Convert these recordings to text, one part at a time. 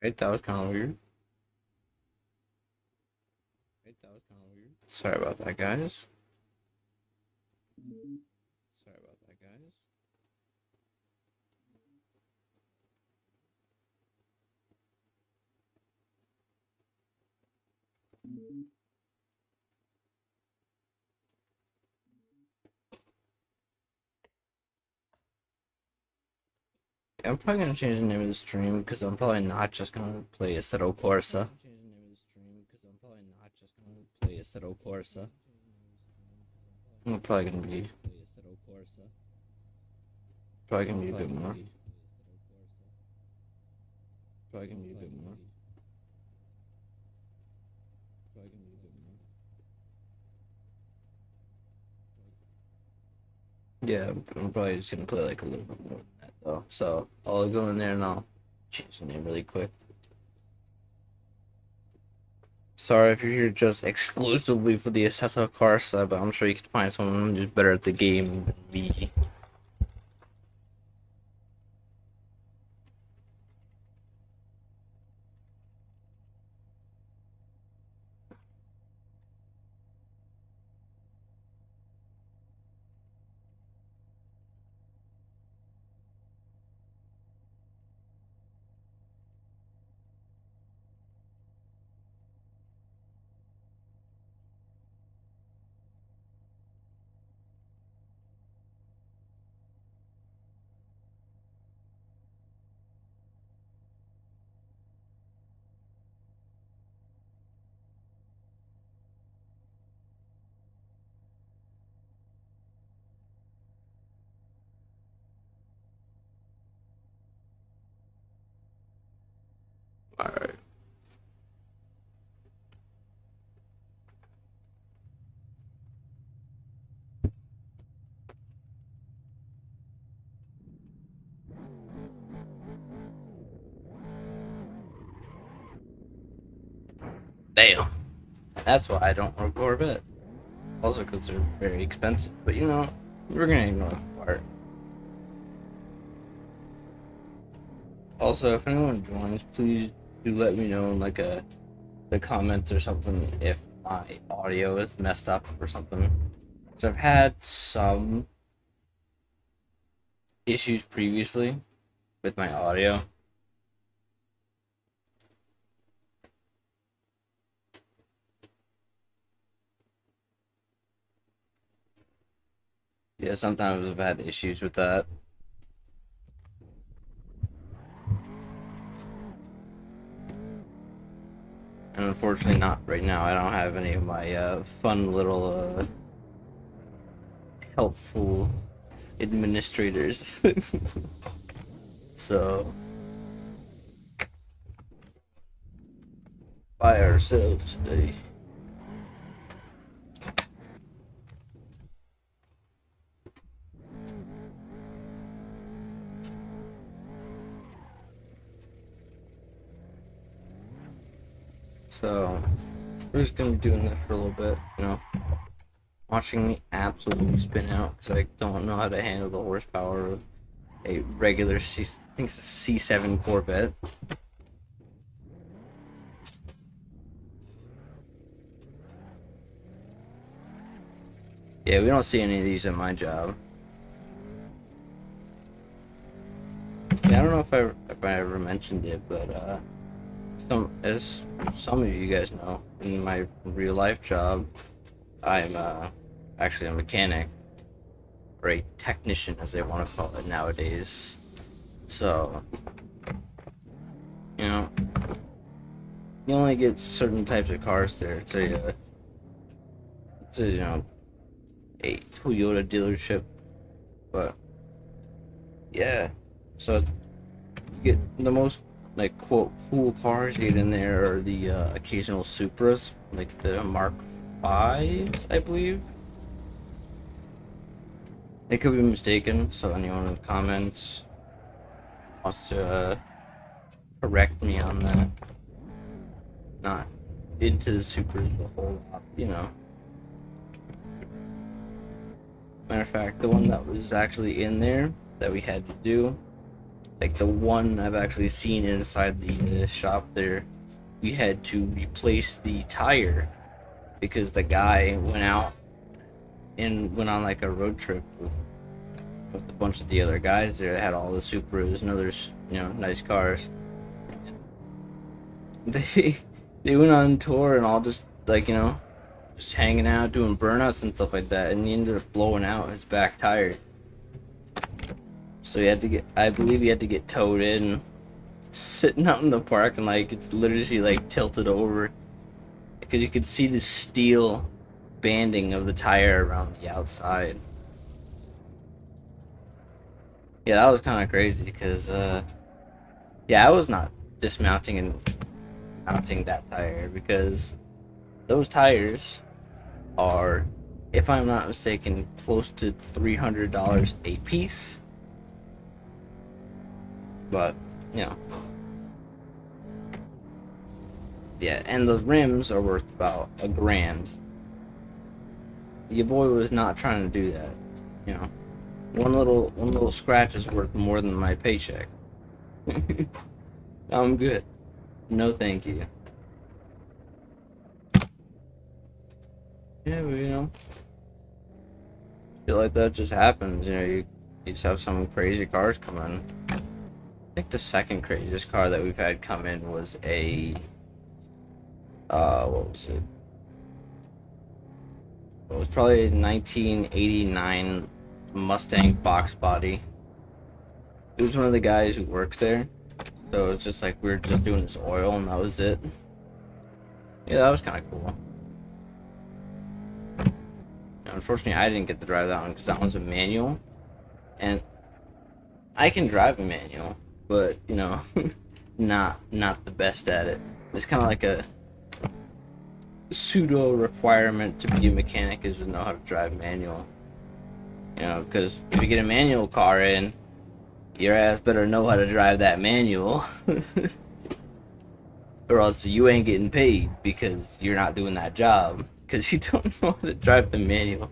Right, that was kind of weird. Sorry about that, guys. Sorry about that, guys. I'm probably gonna change the name of the stream because I'm probably not just gonna play Assetto Corsa. I'm probably gonna be a bit more. Yeah, I'm probably just gonna play like a little bit more than that though. So I'll go in there and I'll change the name really quick. Sorry if you're here just exclusively for the Assetto Corsa, but I'm sure you could find someone who's better at the game than me. Alright. Damn. That's why I don't record Corvette. Also because they're very expensive. But you know, we're gonna ignore that part. Also, if anyone joins, please do let me know in like the comments or something if my audio is messed up or something. Because I've had some issues previously with my audio. Yeah, sometimes I've had issues with that. And unfortunately, not right now. I don't have any of my fun little helpful administrators. So, by ourselves today. So, we're just gonna be doing that for a little bit, you know, watching me absolutely spin out because I don't know how to handle the horsepower of a regular I think it's a C7 Corvette. Yeah, we don't see any of these at my job. Yeah, I don't know if I ever mentioned it, but as some of you guys know, in my real life job, I'm actually a mechanic or a technician, as they want to call it nowadays. So, you know, you only get certain types of cars there. It's a you know a Toyota dealership, but yeah. So you get the most like quote cool cars you get in there are the occasional Supras, like the Mark Fives, I believe. It could be mistaken, so anyone in the comments wants to correct me on that. Not into the Supras a whole lot, you know. Matter of fact, the one that was actually in there that we had to do, Like the one I've actually seen inside the shop there, we had to replace the tire because the guy went out and went on like a road trip with a bunch of the other guys there that had all the Subarus and others, nice cars. They they went on tour and all just like just hanging out, doing burnouts and stuff like that, and he ended up blowing out his back tire. So I believe he had to get towed in, sitting out in the park, and like it's literally like tilted over because you could see the steel banding of the tire around the outside. Yeah, that was kind of crazy because yeah, I was not dismounting and mounting that tire because those tires are, if I'm not mistaken, close to $300 a piece. But, yeah, and the rims are worth about $1,000. Your boy was not trying to do that, One little scratch is worth more than my paycheck. I'm good. No, thank you. Yeah, but feel like that just happens. You just have some crazy cars come in. I think the second craziest car that we've had come in was a what was it? It was probably a 1989 Mustang box body. It was one of the guys who works there, so it's just like we were just doing his oil and that was it. Yeah, that was kind of cool. Unfortunately, I didn't get to drive that one because that one's a manual, and I can drive a manual, but not the best at it. It's kind of like a pseudo requirement to be a mechanic is to know how to drive manual. Because if you get a manual car in, your ass better know how to drive that manual, or else you ain't getting paid because you're not doing that job because you don't know how to drive the manual.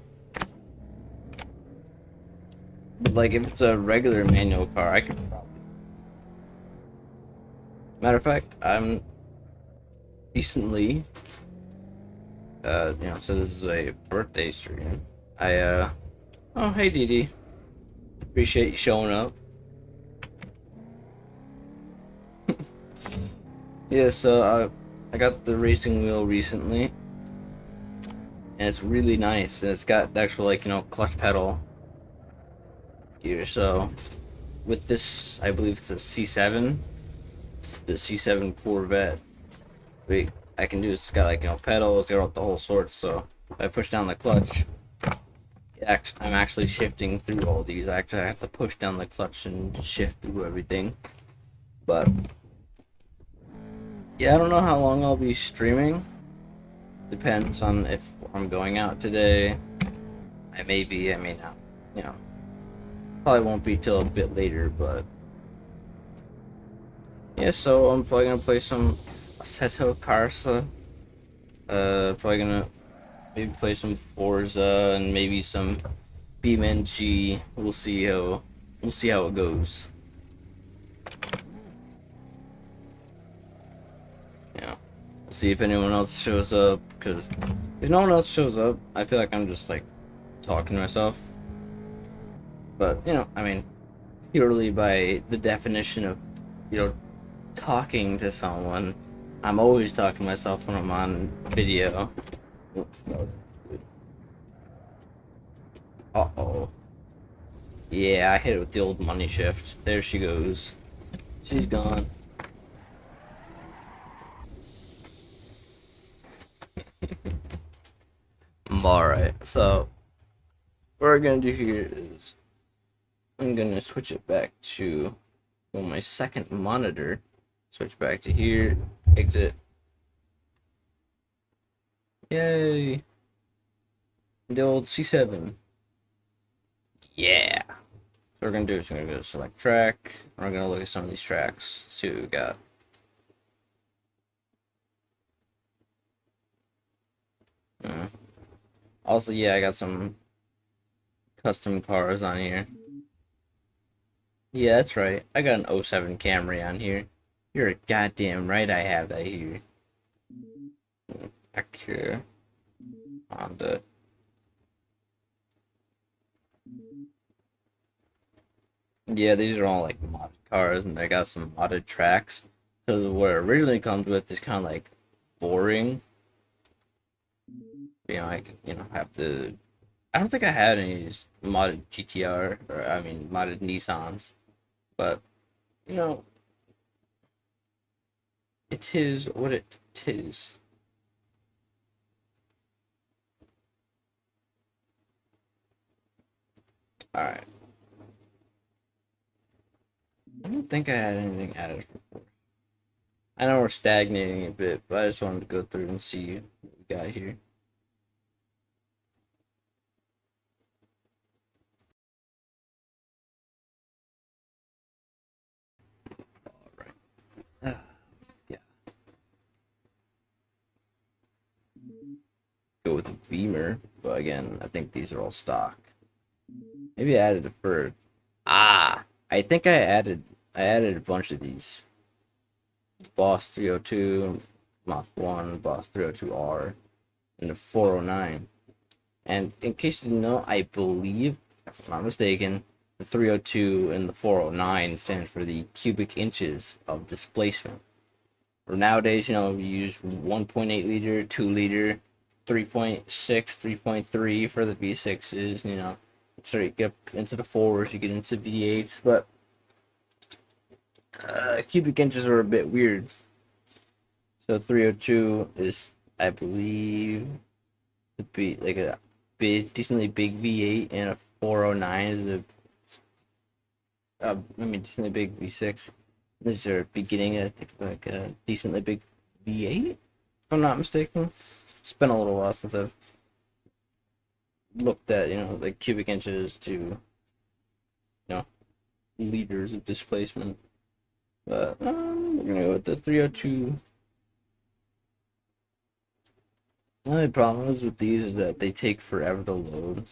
But like if it's a regular manual car, I could probably. Matter of fact, I'm recently, so this is a birthday stream. Oh hey Dee Dee, appreciate you showing up. Yeah, so I got the racing wheel recently, and it's really nice. And it's got the actual clutch pedal here. So with this, I believe it's a C7. It's the C7 Corvette. Wait, I can do this. It's got pedals, got the whole sort. So if I push down the clutch, I'm actually shifting through all these. I actually have to push down the clutch and shift through everything. But yeah, I don't know how long I'll be streaming. Depends on if I'm going out today. I may be, I may not. Probably won't be till a bit later, but yeah, so I'm probably gonna play some Assetto Corsa. Probably gonna maybe play some Forza and maybe some BeamNG. We'll see how it goes. We'll see if anyone else shows up, because if no one else shows up, I feel like I'm just like talking to myself. But I mean, purely by the definition of talking to someone, I'm always talking to myself when I'm on video. Uh-oh. Yeah, I hit it with the old money shift. There she goes. She's gone. Alright, so what we're gonna do here is I'm gonna switch it back to my second monitor. Switch back to here, exit. Yay! The old C7. Yeah! So what we're gonna do is we're gonna go select track. We're gonna look at some of these tracks, see what we got. Also, yeah, I got some custom cars on here. Yeah, that's right. I got an '07 Camry on here. You're goddamn right I have that here. Acura, Honda. Yeah, these are all like modded cars, and they got some modded tracks. Because what it originally comes with is kind of like boring. Have the. I don't think I had any modded GTR, or I mean, modded Nissans. But, you know, it is what it is. Alright. I don't think I had anything added before. I know we're stagnating a bit, but I just wanted to go through and see what we got here. Alright. Yeah. Go with a Beamer, but again, I think these are all stock. Maybe I added a third. I think I added a bunch of these. Boss 302, Mach 1, Boss 302R, and the 409. And in case you didn't know, I believe, if I'm not mistaken, the 302 and the 409 stands for the cubic inches of displacement. Or nowadays, we use 1.8 liter, 2 liter, 3.6, 3.3 for the V6s, Sorry, get into the fours, you get into V8s, but cubic inches are a bit weird. So 302 is, I believe, to be like a decently big V8, and a 409 is decently big V6. These are beginning, I think, like a decently big V8, if I'm not mistaken. It's been a little while since I've looked at, like cubic inches to, liters of displacement. But we're gonna go with the 302. The only problem is with these is that they take forever to load.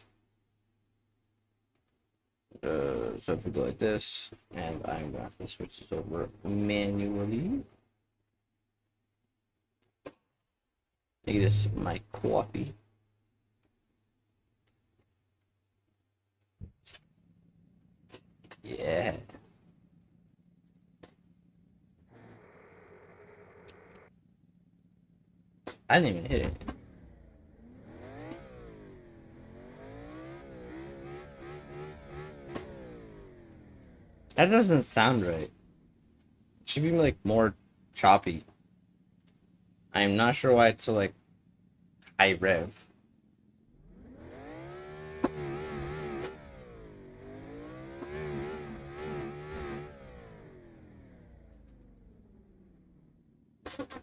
So if we go like this, and I'm gonna have to switch this over manually. Make this my coffee. Yeah. I didn't even hit it. That doesn't sound right. It should be like more choppy. I'm not sure why it's so like high rev.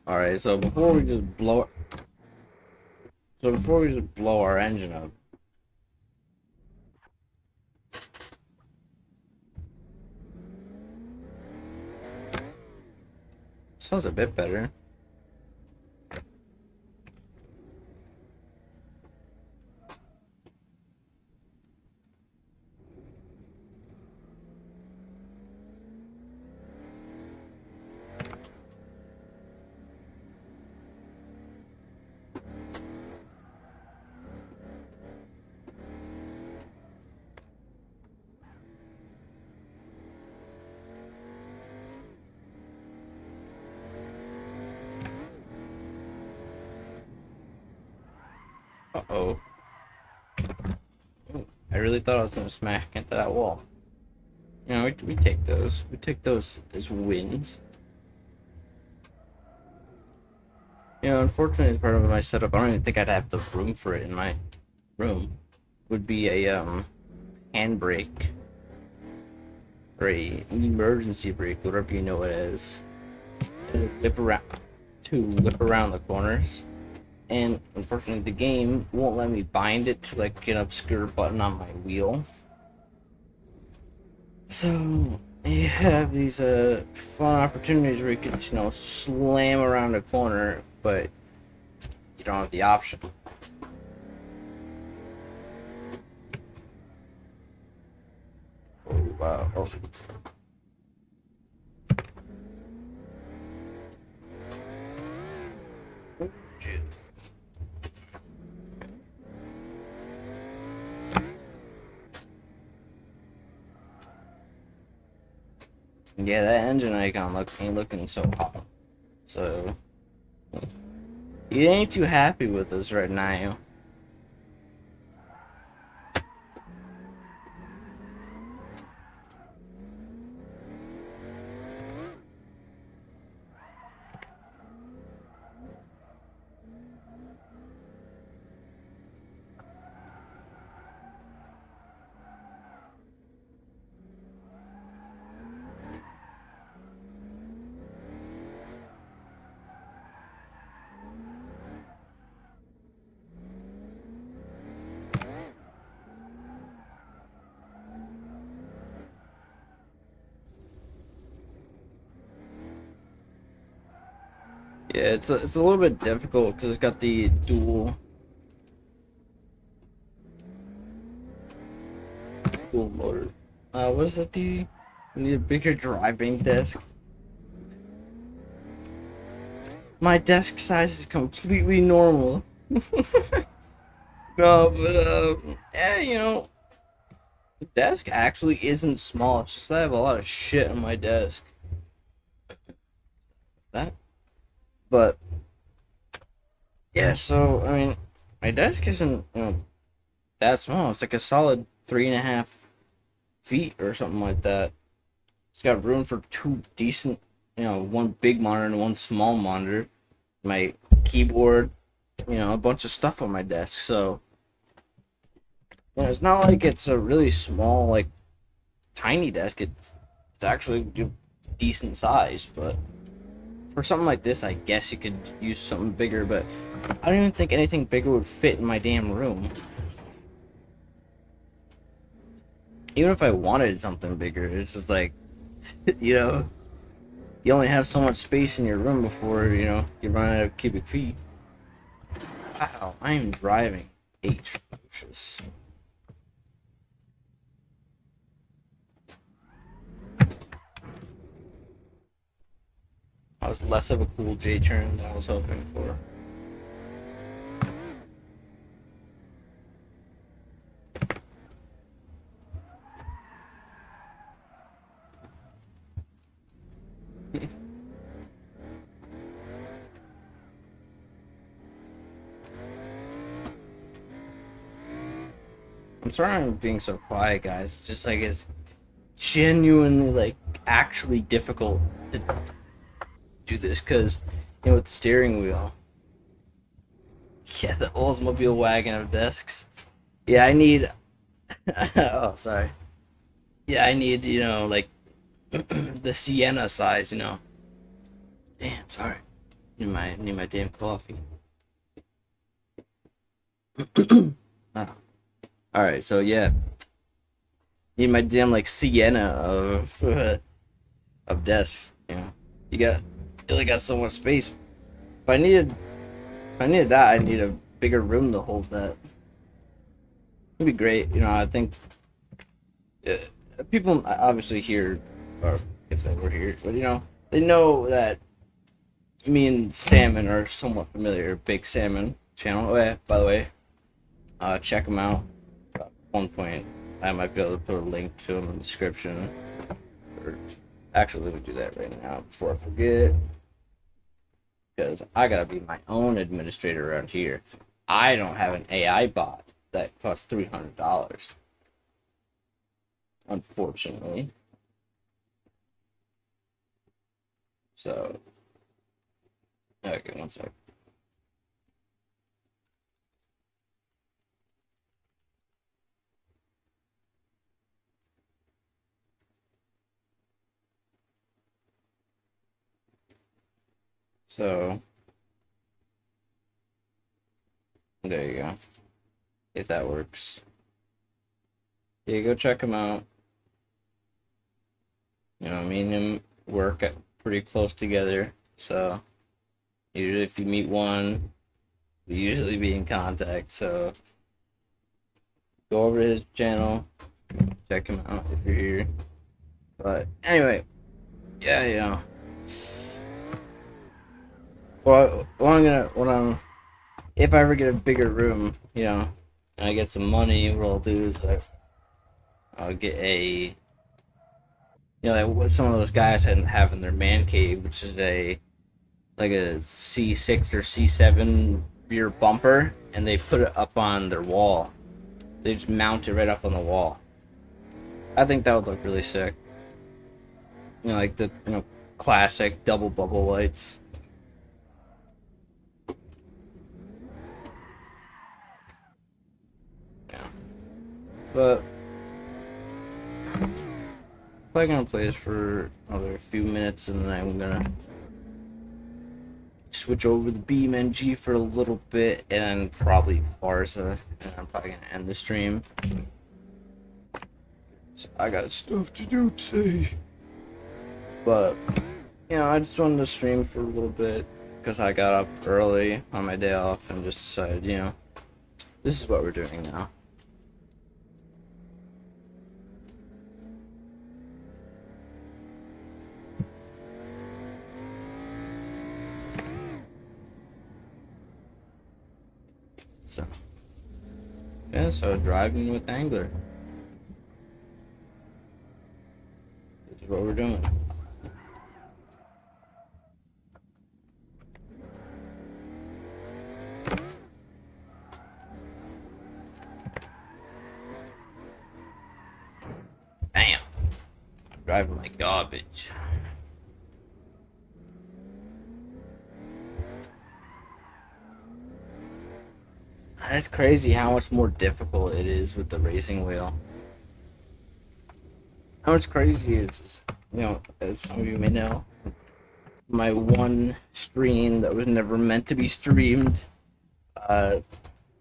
All right, so before we just blow our engine up, sounds a bit better. Uh-oh. I really thought I was gonna smash into that wall. We take those. We take those as wins. Unfortunately, as part of my setup, I don't even think I'd have the room for it in my room. Would be a handbrake or a emergency brake, whatever you know it is, to whip around the corners. And unfortunately, the game won't let me bind it to like an obscure button on my wheel. So you have these fun opportunities where you can slam around a corner, but you don't have the option. Oh wow! Oh. Shit. Yeah, that engine icon ain't looking so hot. So you ain't too happy with us right now. Yeah, it's a little bit difficult because it's got the dual motor. What is that? You need a bigger driving desk. My desk size is completely normal. No, but yeah, you know, the desk actually isn't small. It's just that I have a lot of shit on my desk. That, but yeah. So I mean, my desk isn't that small. It's like a solid 3.5 feet or something like that. It's got room for two decent, one big monitor and one small monitor. My keyboard, a bunch of stuff on my desk. So it's not like it's a really small, like tiny desk. It's actually decent size, but for something like this, I guess you could use something bigger. But I don't even think anything bigger would fit in my damn room. Even if I wanted something bigger, it's just like, you only have so much space in your room before, you run out of cubic feet. Wow, I am driving atrocious. I was less of a cool J turn than I was hoping for. I'm sorry I'm being so quiet, guys. It's just like it's genuinely like actually difficult to do this because with the steering wheel. Yeah, the Oldsmobile wagon of desks. Yeah, I need. Oh, sorry. Yeah, I need like the Sienna size. Damn, sorry. Need my damn coffee. Oh. All right, so yeah, need my damn like Sienna of desks. You really got so much space. If I needed that, I need a bigger room to hold that. It'd be great. I think people obviously here, or if they were here, but they know that me and Salmon are somewhat familiar. Big Salmon channel. Oh yeah, by the way, check them out. At one point, I might be able to put a link to them in the description. Or actually, let me do that right now before I forget. Because I gotta be my own administrator around here. I don't have an AI bot that costs $300. Unfortunately. So, okay, one sec. So, there you go. If that works. Yeah, go check them out. Me and him work pretty close together. So, usually if you meet one, we usually be in contact. So, go over to his channel, check him out if you're here. But anyway, yeah, What I'm if I ever get a bigger room, and I get some money, what I'll do is I'll get like what some of those guys have in their man cave, which is like a C6 or C7 rear bumper, and they put it up on their wall. They just mount it right up on the wall. I think that would look really sick. Like the classic double bubble lights. Yeah, but probably gonna play this for another few minutes, and then I'm gonna switch over the BeamNG for a little bit, and probably Barza, and I'm probably gonna end the stream. So I got stuff to do today. But, I just wanted to stream for a little bit because I got up early on my day off and just decided, this is what we're doing now. So driving with Angler. This is what we're doing. Damn. I'm driving like garbage. That's crazy how much more difficult it is with the racing wheel. How much crazy is, as some of you may know, my one stream that was never meant to be streamed,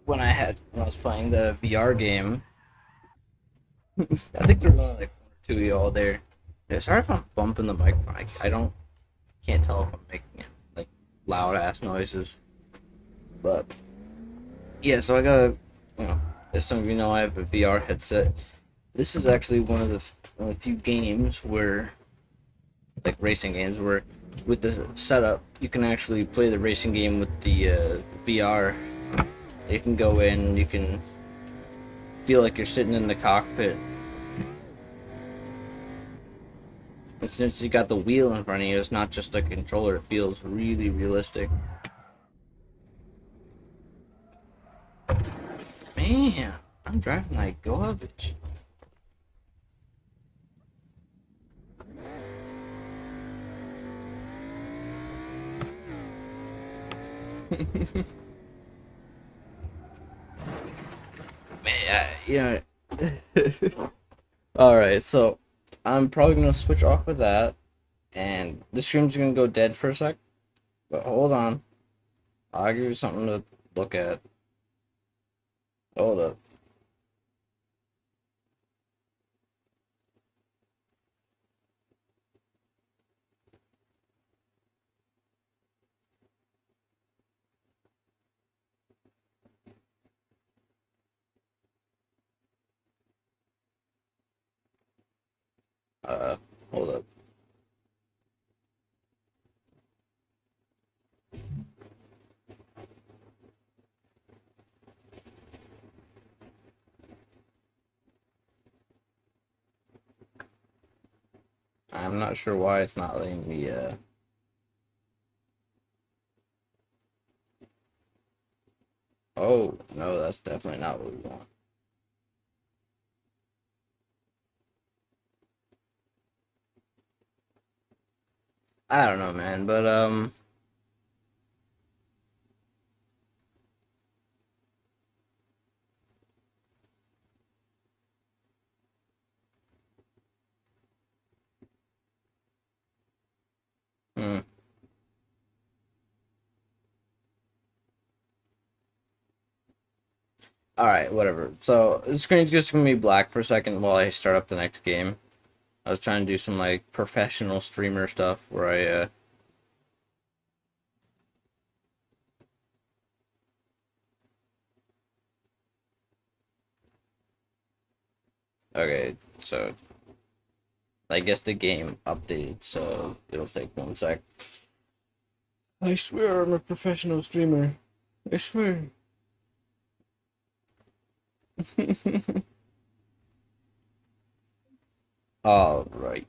when I was playing the VR game. I think there were only like one or two of y'all there. Yeah, sorry if I'm bumping the microphone. I can't tell if I'm making like loud ass noises. But yeah, so I got as some of you know, I have a VR headset. This is actually one of the few games where, like racing games, where with the setup you can actually play the racing game with the VR. You can go in, you can feel like you're sitting in the cockpit. And since you got the wheel in front of you, it's not just a controller, it feels really realistic. Man, I'm driving like garbage. Man, Alright, so I'm probably gonna switch off with that, and the stream's gonna go dead for a sec. But hold on, I'll give you something to look at. Hold up. Hold up. I'm not sure why it's not letting me, Oh, no, that's definitely not what we want. I don't know, man, but, hmm. Alright, whatever. So, the screen's just gonna be black for a second while I start up the next game. I was trying to do some, like, professional streamer stuff where Okay, so I guess the game updated, so it'll take 1 sec. I swear I'm a professional streamer. I swear. All right,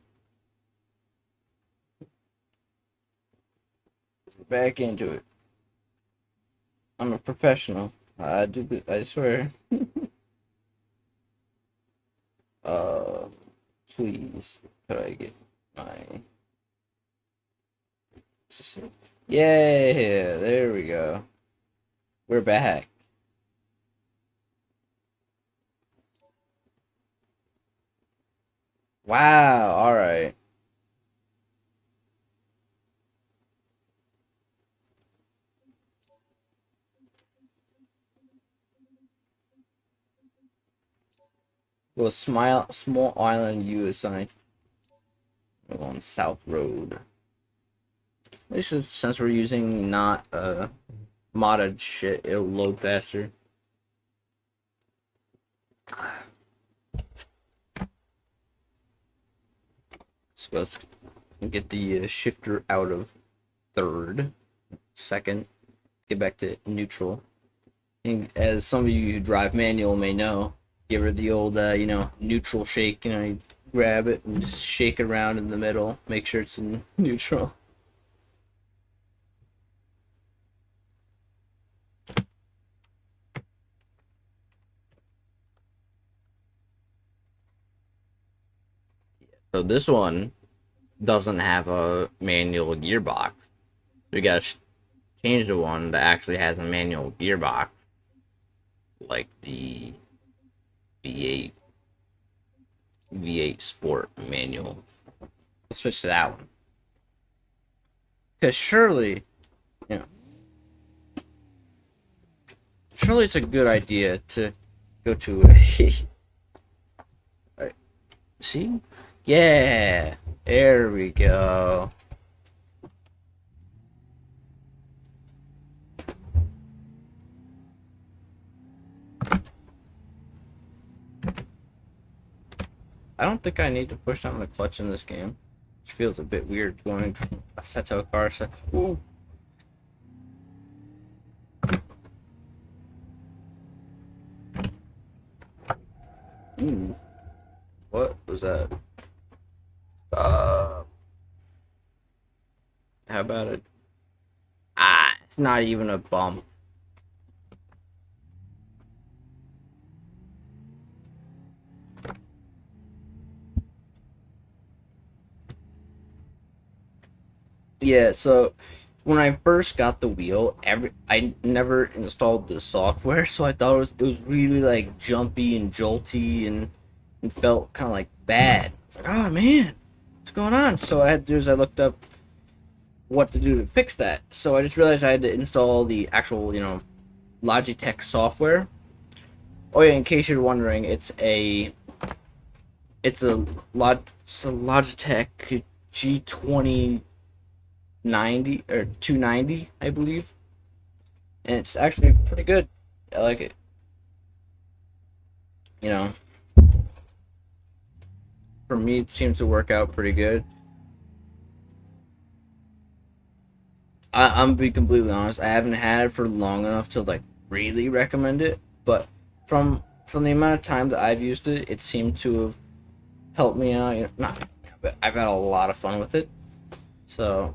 back into it. I'm a professional. I do. I swear. Uh, please, could I get my? Yeah, there we go. We're back. Wow. All right. Well, small island you assign on South Road. This is since we're using not modded shit, it'll load faster. So let's get the shifter out of third, second, get back to neutral. And as some of you who drive manual may know, give her the old, neutral shake. You grab it and just shake it around in the middle, make sure it's in neutral. So this one doesn't have a manual gearbox. We gotta change the one that actually has a manual gearbox, like the V8 V8 Sport manual. Let's switch to that one. Because you know, surely it's a good idea to go to a. Right. See? Yeah, there we go. I don't think I need to push down the clutch in this game. It feels a bit weird going from a Seto car. Ooh. Ooh. What was that? How about it? Ah, it's not even a bump. Yeah, so when I first got the wheel, I never installed the software, so I thought it was really like jumpy and jolty and felt kind of like bad. It's like, oh man, what's going on? So I had to do is I looked up what to do to fix that. So I just realized I had to install the actual, Logitech software. Oh yeah, in case you're wondering, it's a Logitech G2090 or 290, I believe, and it's actually pretty good. I like it. You know, for me, it seems to work out pretty good. I'm gonna be completely honest. I haven't had it for long enough to like really recommend it, but from the amount of time that I've used it, it seemed to have helped me out. Not, but I've had a lot of fun with it. So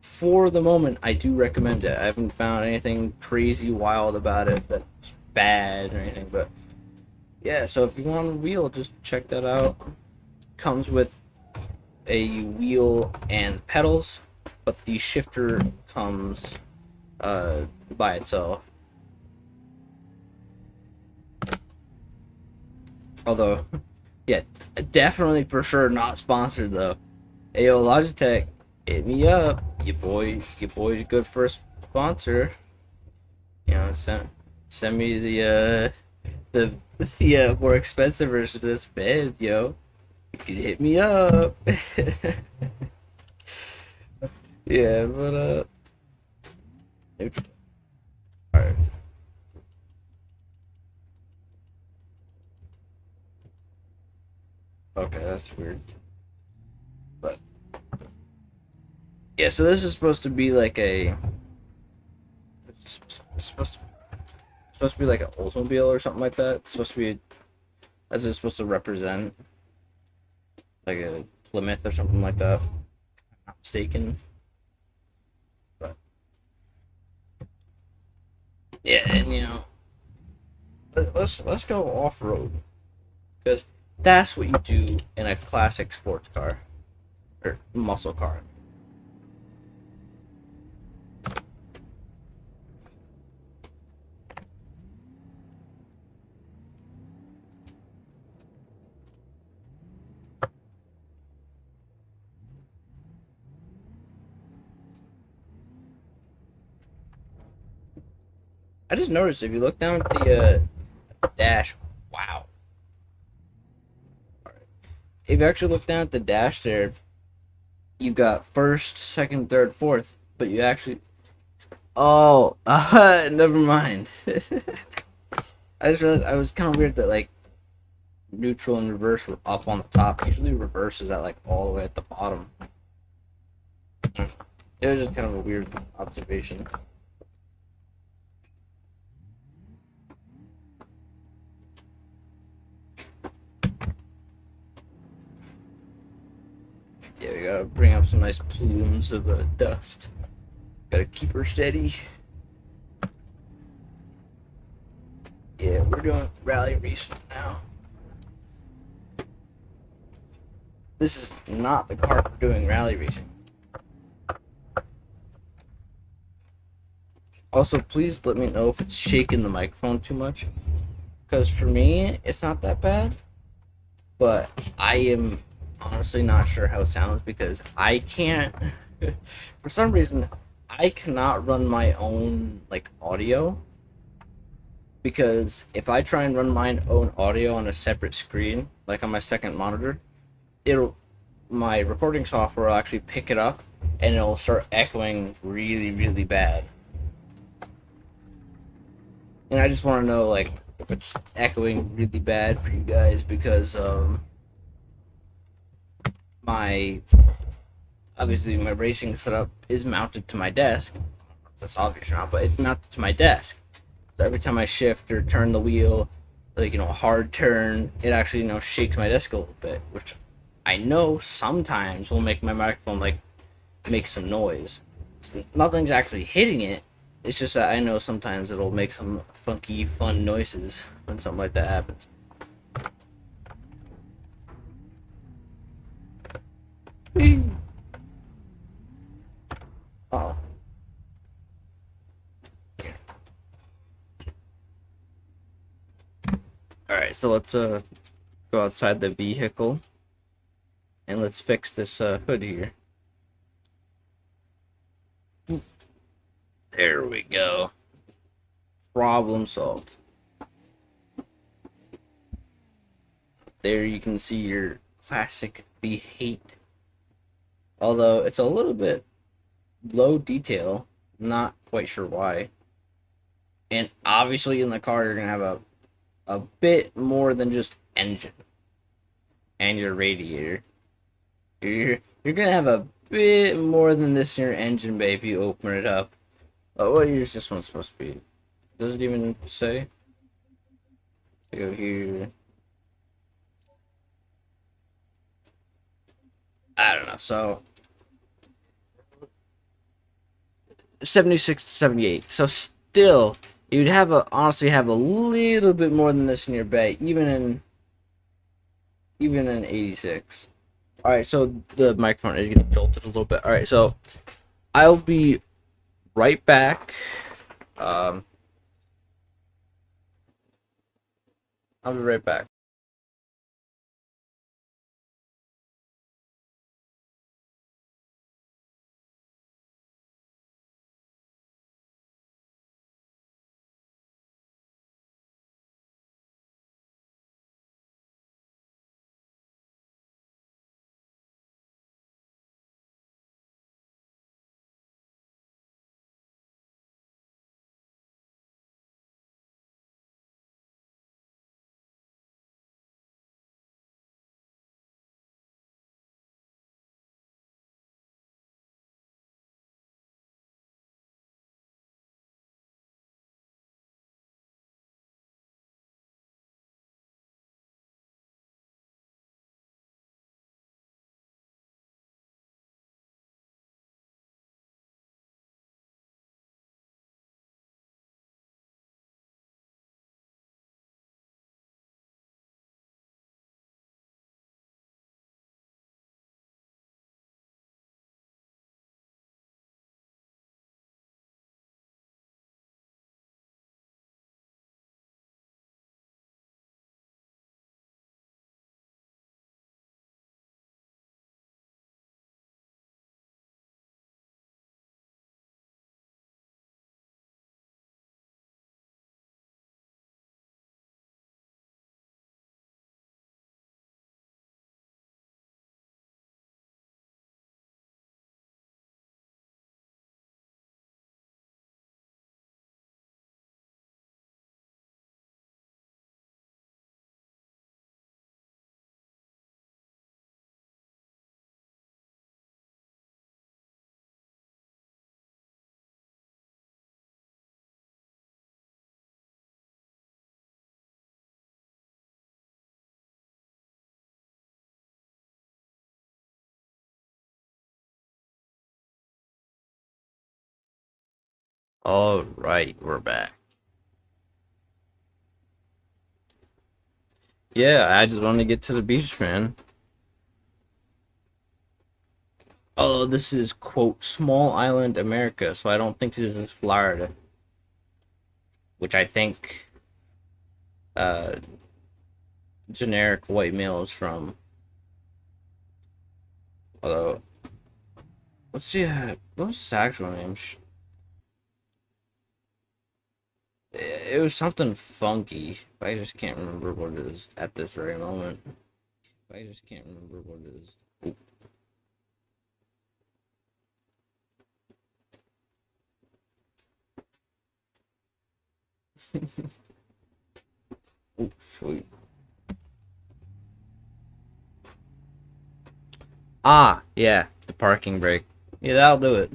for the moment, I do recommend it. I haven't found anything crazy wild about it that's bad or anything, but yeah. So if you want a wheel, just check that out. Comes with a wheel and pedals, but the shifter comes by itself. Although, yeah, definitely for sure not sponsored though. Ayo, Logitech, hit me up. Your boy's good for a sponsor. Send me the more expensive version of this bed, yo. You can hit me up. Yeah, but neutral. All right. Okay, that's weird. But yeah, so this is supposed to be like a supposed to be like an Oldsmobile or something like that. It's supposed to be as it's supposed to represent like a Plymouth or something like that. If I'm not mistaken. But yeah, and let's go off road because that's what you do in a classic sports car or muscle car. I just noticed if you look down at the dash, wow. If you actually look down at the dash there, you got first, second, third, fourth, but you actually. Oh, never mind. I just realized I was kind of weird that like neutral and reverse were up on the top. Usually reverse is at like all the way at the bottom. It was just kind of a weird observation. Yeah, we gotta bring up some nice plumes of dust. Gotta keep her steady. Yeah, we're doing rally racing now. This is not the car for doing rally racing. Also, please let me know if it's shaking the microphone too much. Because for me, it's not that bad. But I am honestly not sure how it sounds because I can't. For some reason, I cannot run my own like audio. Because if I try and run my own audio on a separate screen, like on my second monitor, it'll my recording software will actually pick it up and it'll start echoing really, really bad. And I just want to know like if it's echoing really bad for you guys because my obviously my racing setup is mounted to my desk. That's obvious or not, but it's mounted to my desk. So every time I shift or turn the wheel, like a hard turn, it actually shakes my desk a little bit, which I know sometimes will make my microphone like make some noise. So nothing's actually hitting it. It's just that I know sometimes it'll make some funky, fun noises when something like that happens. Oh. Alright, so let's go outside the vehicle and let's fix this hood here. There we go. Problem solved. There you can see your classic V8. Although it's a little bit low detail, not quite sure why. And obviously in the car you're gonna have a bit more than just engine and your radiator. You're gonna have a bit more than this in your engine bay if you open it up. Oh, what year is this one supposed to be? Does it even say? Go here. I don't know. So 76 to 78. So still, you'd honestly have a little bit more than this in your bay, even in 86. All right, so the microphone is getting jolted a little bit. All right, so I'll be right back. Um, I'll be right back. All right, we're back. Yeah, I just want to get to the beach, man. Oh, this is quote small island America, so I don't think this is Florida, which I think uh generic white male is from. Although, let's see, what's his actual name? It was something funky. I just can't remember what it is at this very moment. I just can't remember what it is. Oh, sweet. Ah, yeah, the parking brake. Yeah, that'll do it.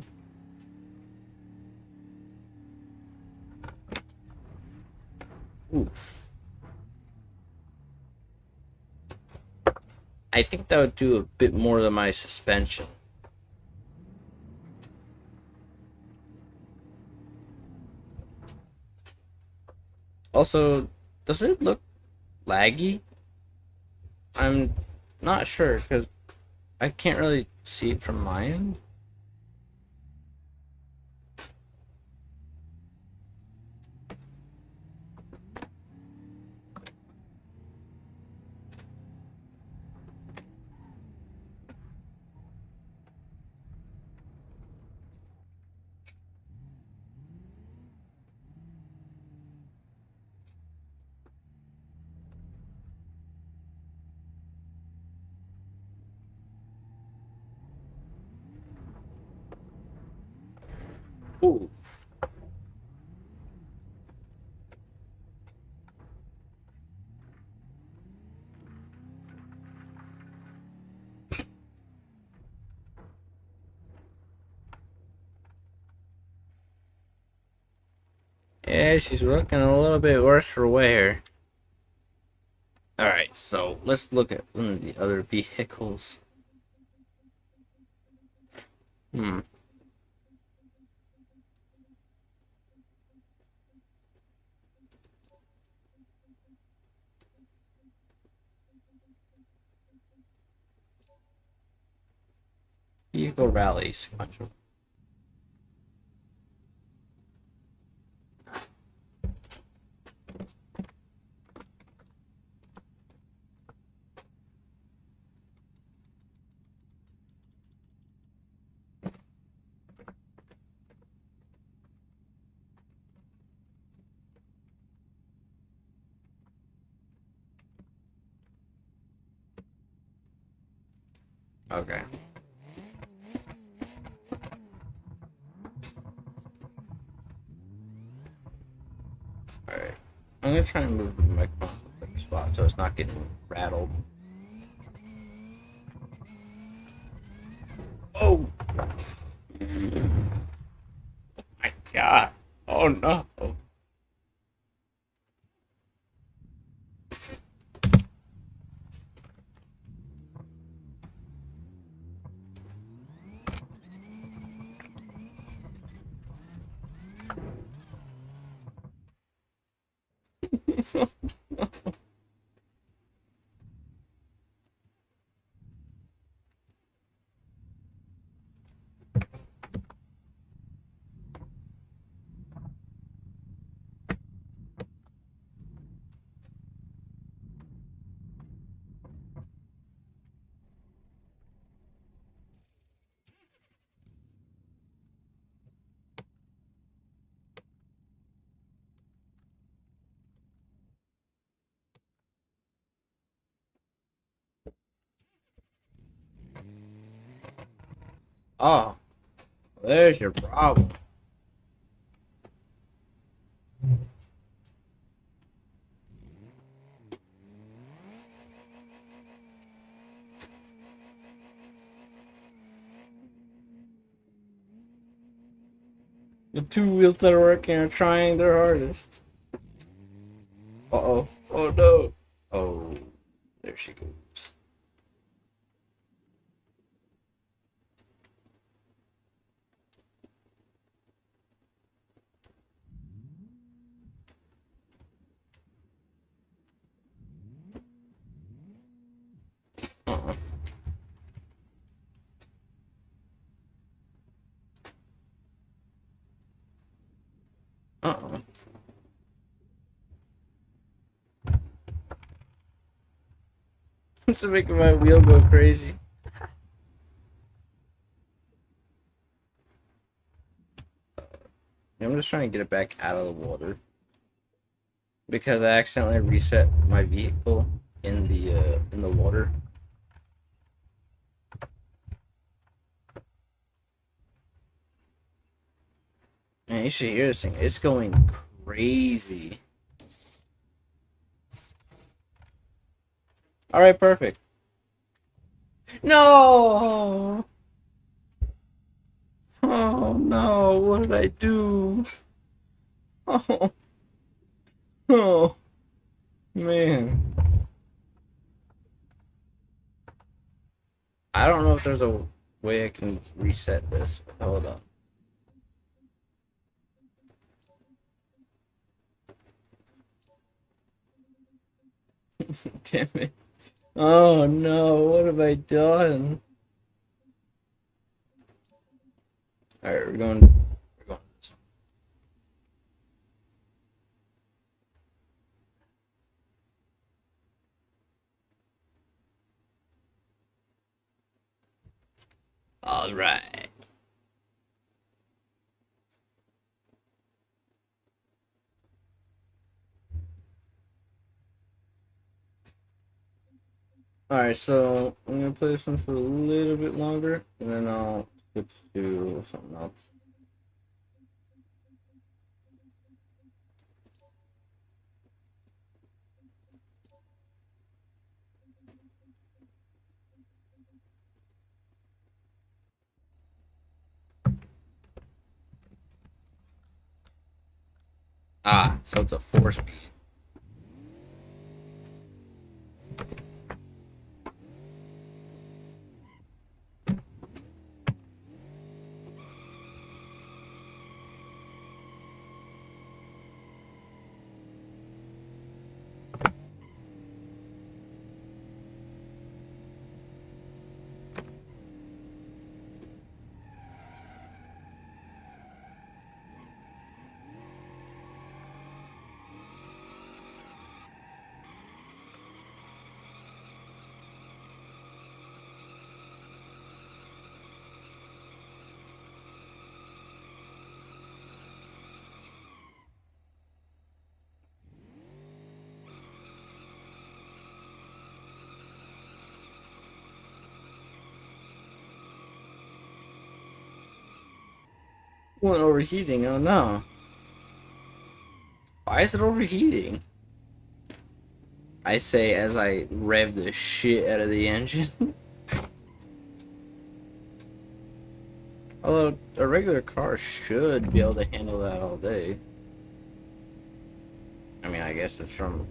Oof. I think that would do a bit more than my suspension. Also, does it look laggy? I'm not sure because I can't really see it from my end. Ooh. Yeah, she's looking a little bit worse for wear. Alright, so let's look at one of the other vehicles. Hmm. Vehicle rally sequential. Okay. Alright. I'm gonna try and move the microphone to a better spot so it's not getting rattled. Oh my god. Oh no. Oh, there's your problem. The two wheels that are working are trying their hardest. Uh oh. Oh no. Oh, there she goes. Uh-oh. It's making my wheel go crazy. I'm just trying to get it back out of the water because I accidentally reset my vehicle in the water. Man, you should hear this thing. It's going crazy. All right, perfect. No. Oh no! What did I do? Oh, oh man. I don't know if there's a way I can reset this. Hold on. Damn it. Oh no, what have I done? Alright, we're going this way. Alright. Alright, so I'm gonna play this one for a little bit longer and then I'll switch to something else. Ah, so it's a 4-speed. One overheating, oh no. Why is it overheating? I say as I rev the shit out of the engine. Although a regular car should be able to handle that all day. I mean, I guess it's from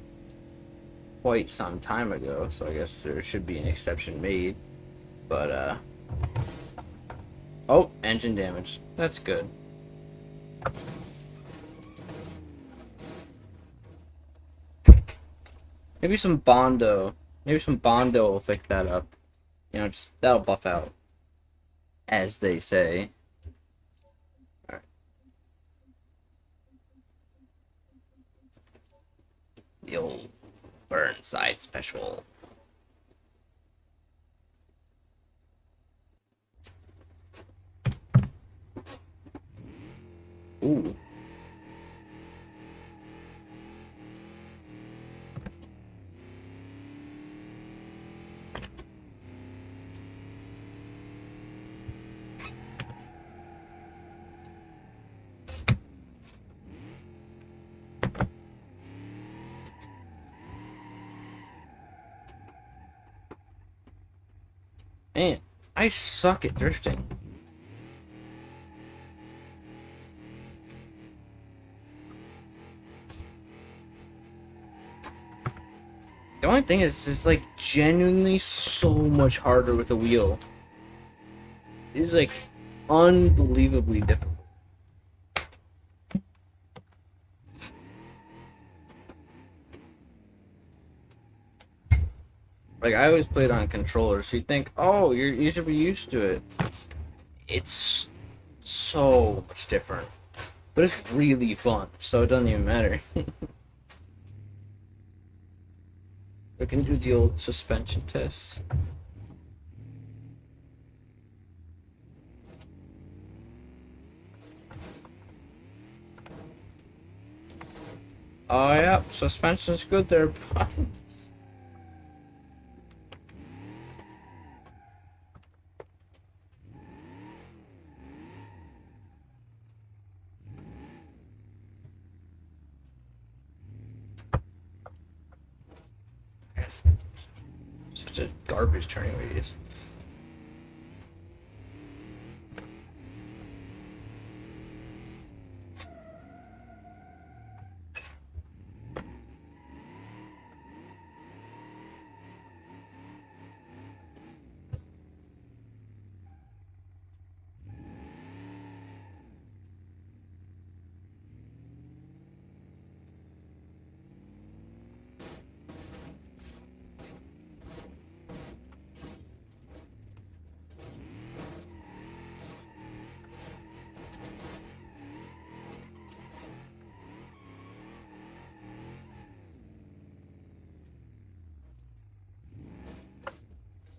quite some time ago, so I guess there should be an exception made. But, oh, engine damage. That's good. Maybe some Bondo. Maybe some Bondo will fix that up. You know, just that'll buff out. As they say. Alright. The old Burnside special. Ooh. Man, I suck at drifting. The only thing is, it's like genuinely so much harder with a wheel. It's like unbelievably difficult. Like I always played on controllers, so you think, oh, you should be used to it. It's so much different. But it's really fun, so it doesn't even matter. We can do the old suspension test. Oh yeah, suspension's good there. Such a garbage turning radius.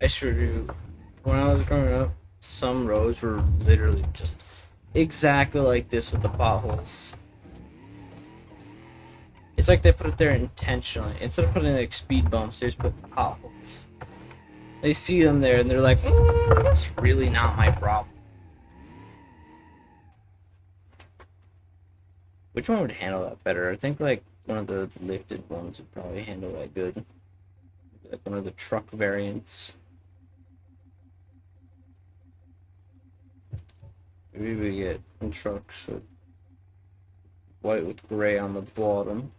I sure do. When I was growing up, some roads were literally just exactly like this with the potholes. It's like they put it there intentionally. Instead of putting like speed bumps, they just put potholes. They see them there and they're like, that's really not my problem. Which one would handle that better? I think like one of the lifted ones would probably handle that good. Like one of the truck variants. Maybe we get trucks with white with gray on the bottom.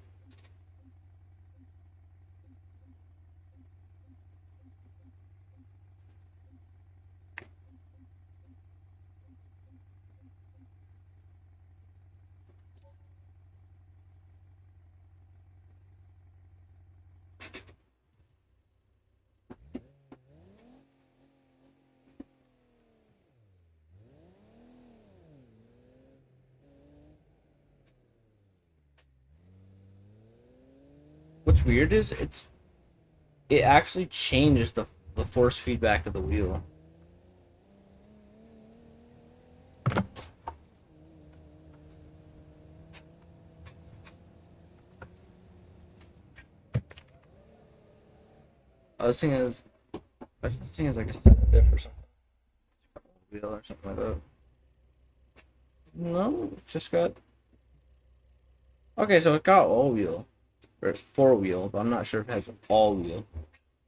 What's weird is it actually changes the force feedback of the wheel. I was thinking it's like a step dip or something. Wheel or something like that. No, it's just got. Okay, so it got all wheel. Or four wheel, but I'm not sure if it has all wheel.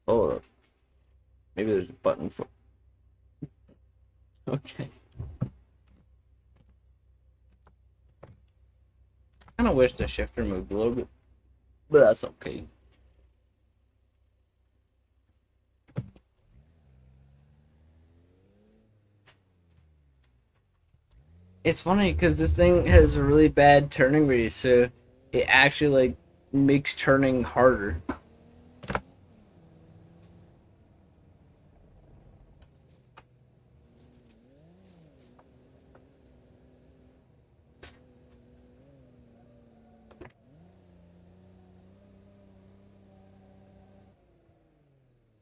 Oh, maybe there's a button for. Okay. I kind of wish the shifter moved a little bit, but that's okay. It's funny because this thing has a really bad turning radius, so it actually like makes turning harder.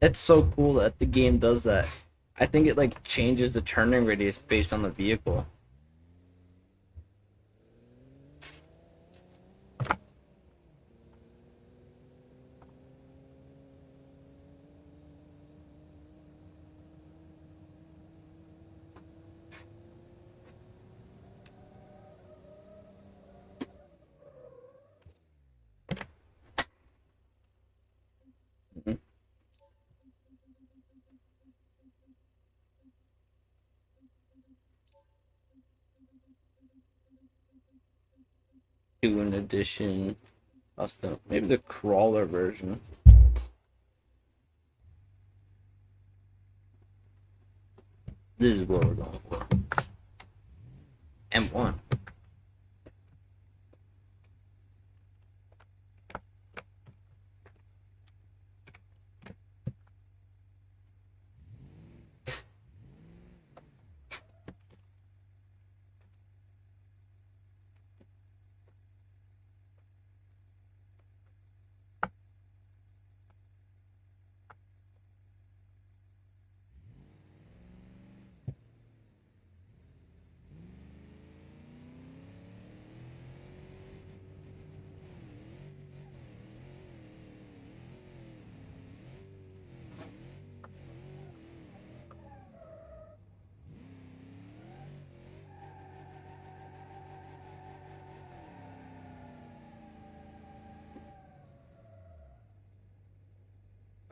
It's so cool that the game does that. I think it like changes the turning radius based on the vehicle. Mhm. Do an edition, custom, maybe the crawler version. This is what we're going for. M1.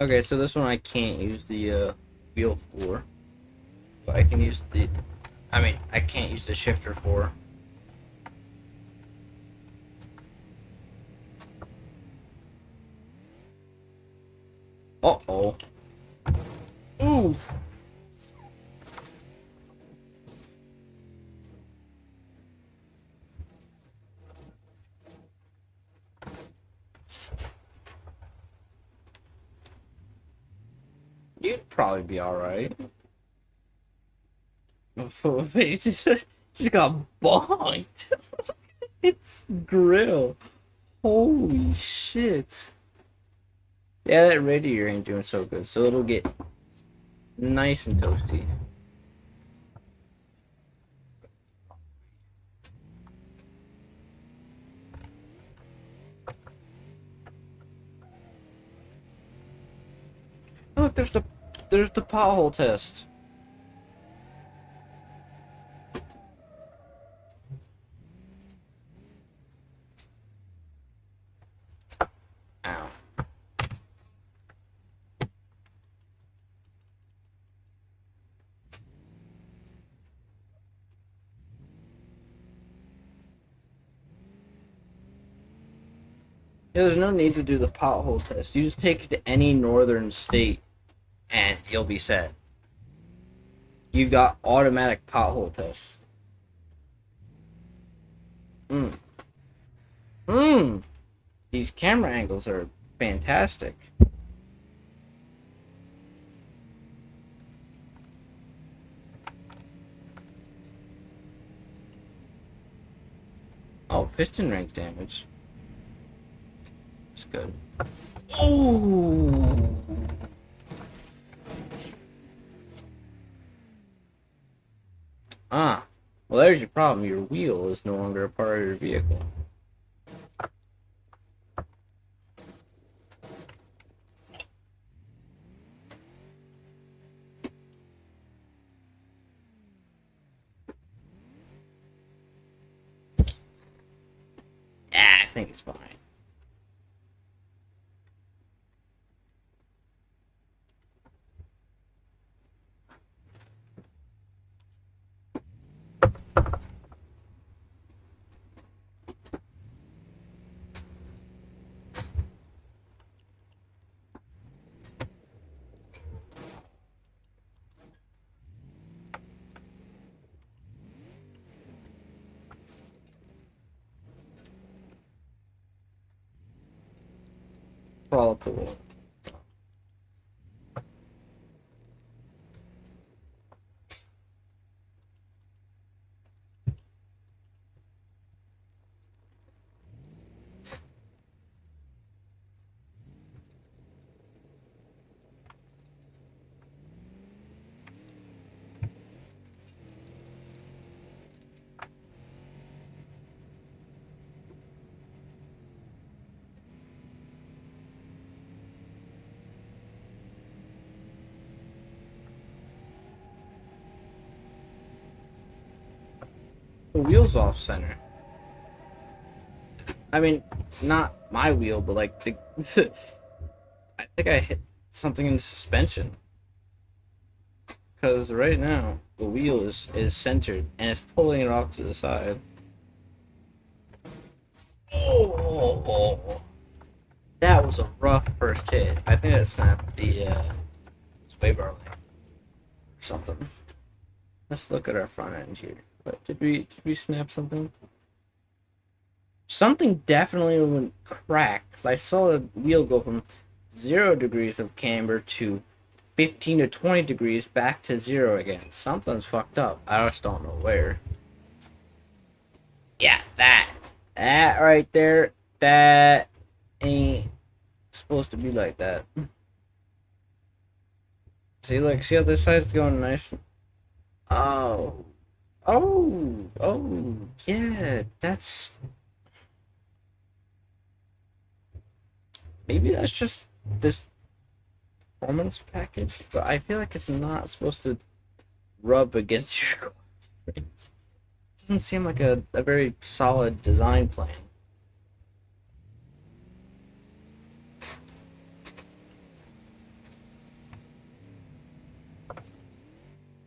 Okay, so this one I can't use the wheel for, but I can use the. I mean, I can't use the shifter for. Uh oh. Oof. You'd probably be all right. It just got bonked. It's grill. Holy shit. Yeah, that radiator ain't doing so good, so it'll get nice and toasty. Look, there's the pothole test. Ow. Yeah, there's no need to do the pothole test. You just take it to any northern state and you'll be set. You got automatic pothole tests. Hmm. Hmm. These camera angles are fantastic. Oh, piston rings damage. That's good. Oh. Ah. Well, there's your problem. Your wheel is no longer a part of your vehicle. Ah, I think it's fine. Crawl up the wall. The wheel's off center. I mean, not my wheel, but like the. I think I hit something in the suspension. Because right now the wheel is centered and it's pulling it off to the side. Oh, that was a rough first hit. I think I snapped the sway bar link or something. Let's look at our front end here. But did we snap something? Something definitely went crack because I saw the wheel go from 0 degrees of camber to 15 to 20 degrees back to 0 again. Something's fucked up. I just don't know where. Yeah, that right there, that ain't supposed to be like that. See, like, see how this side's going nice? Oh, oh, yeah, that's maybe that's just this performance package, but I feel like it's not supposed to rub against your core springs. It doesn't seem like a very solid design plan.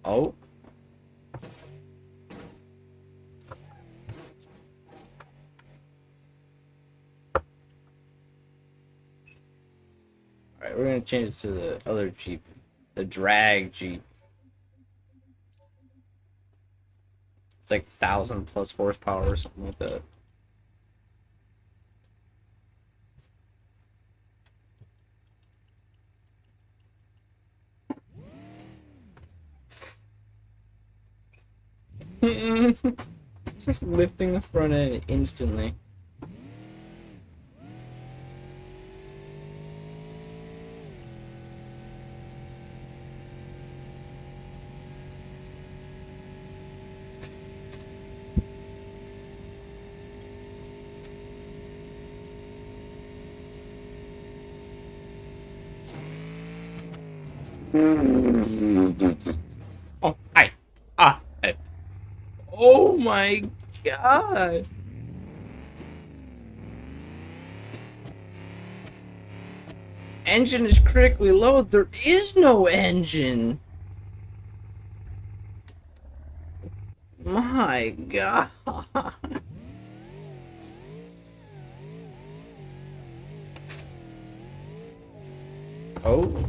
Oh. Alright, we're gonna change it to the other Jeep. The drag Jeep. It's like 1,000+ horsepower or something like that. Just lifting the front end instantly. Oh, hi. Ah, hey. Oh my god. Engine is critically low. There is no engine. My god. Oh.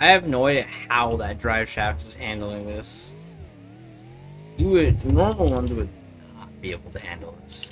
I have no idea how that drive shaft is handling this. Normal ones would not be able to handle this.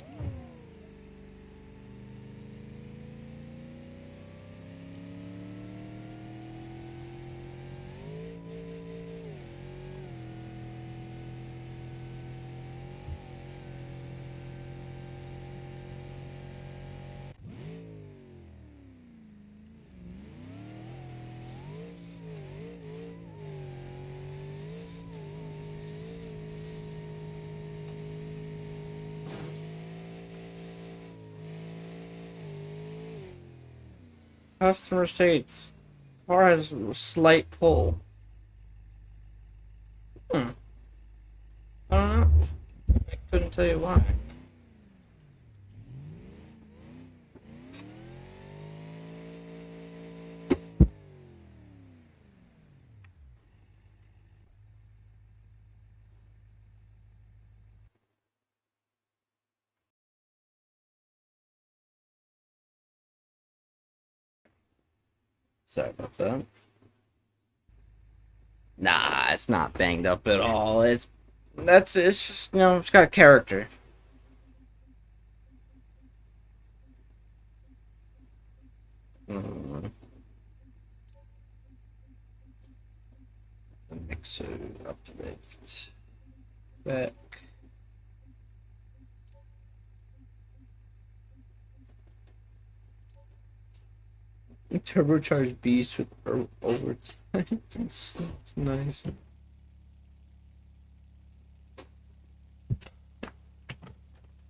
Customer states car has a slight pull. I don't know. I couldn't tell you why. Sorry about that. Nah, it's not banged up at all. It's just it's got character. Mm, the mixer uplift back. Turbocharged beast with overtime. It's nice.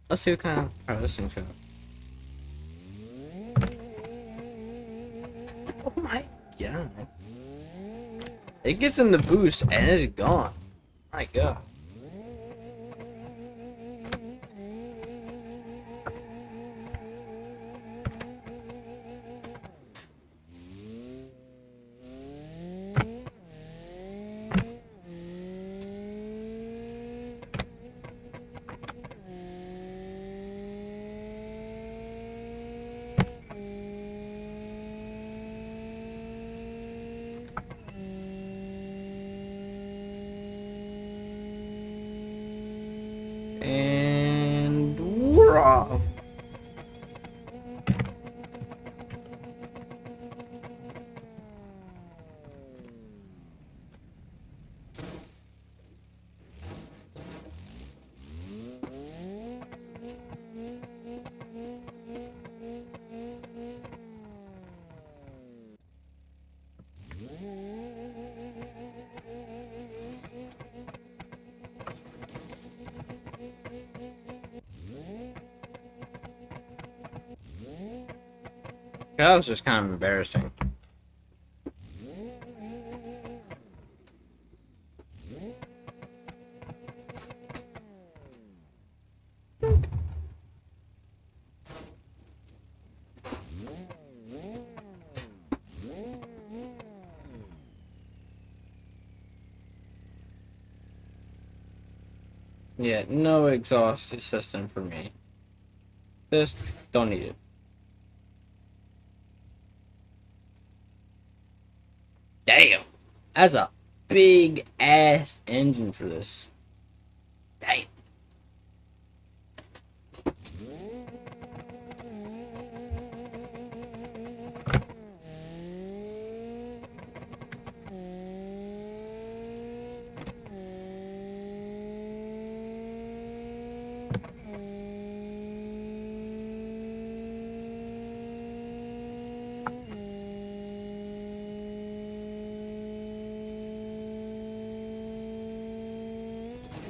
Let's see what kind of power this thing's got. Oh my god. It gets in the boost and it's gone. My god. That was just kind of embarrassing. Yeah, no exhaust system for me. Just don't need it. Damn! That's a big ass engine for this. Damn.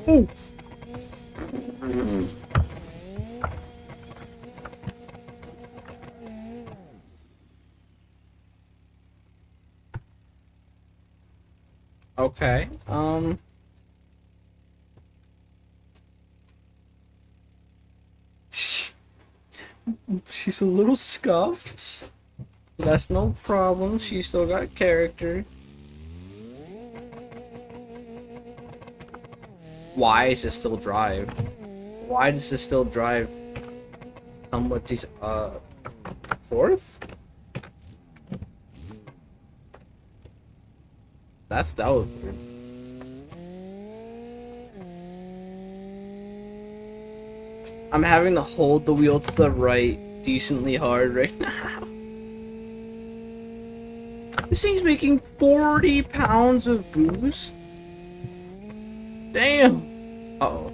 Ooh. Okay. She's a little scuffed. That's no problem. She still got character. Why does it still drive? Why does it still drive somewhat fourth? That was weird. I'm having to hold the wheel to the right decently hard right now. This thing's making 40 pounds of booze? Damn! Uh-oh.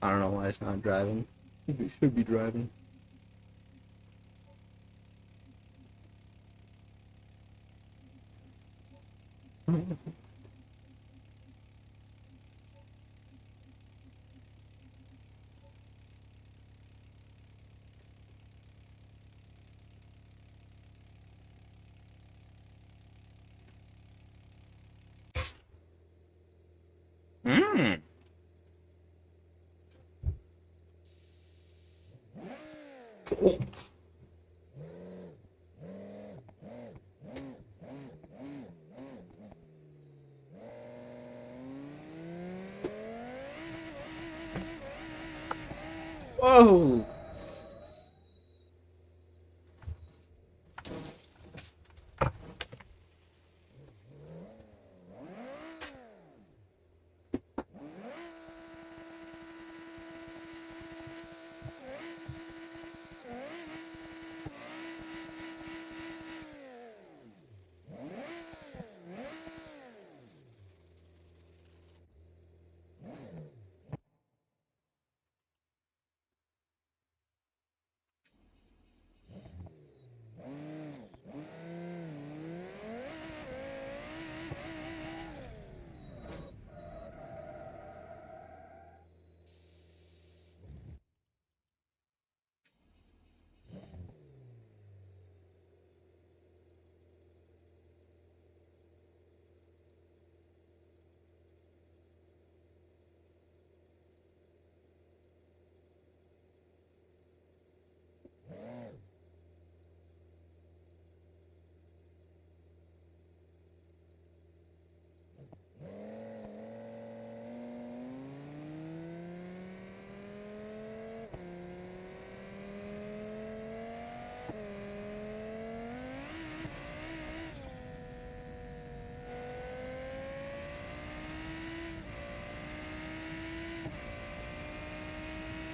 I don't know why it's not driving. It should be driving. Mmm. Whoa!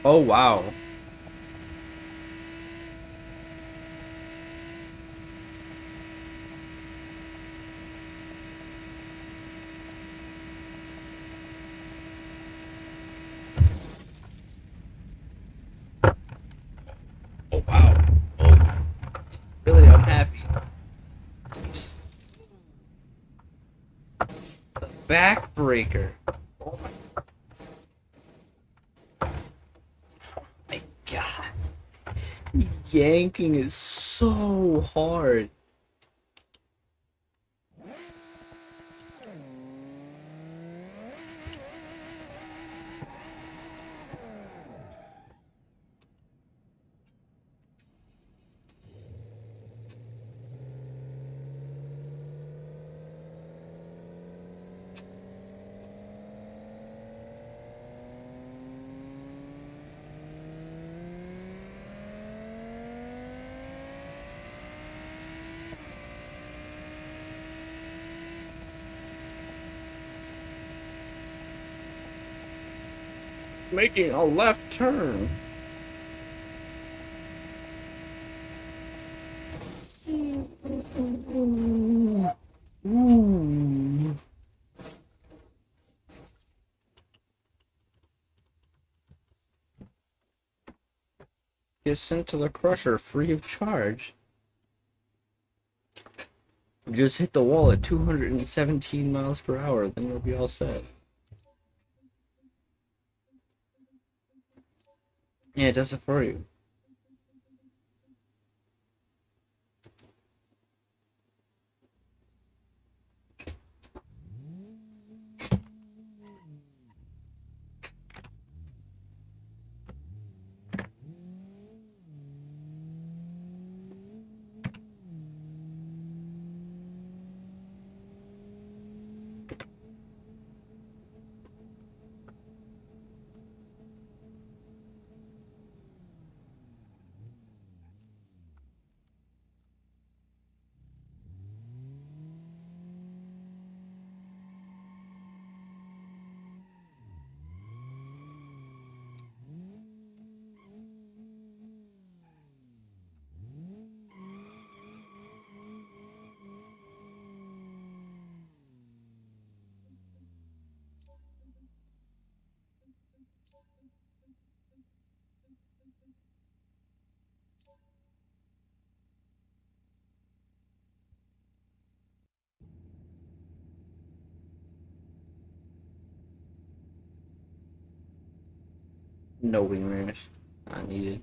Oh wow. breaker. Oh my god. Yanking is so hard. Making a left turn. Ooh. Get sent to the crusher free of charge. Just hit the wall at 217 miles per hour, then you'll be all set. Yeah, it does it for you. No wing mirrors. Not needed.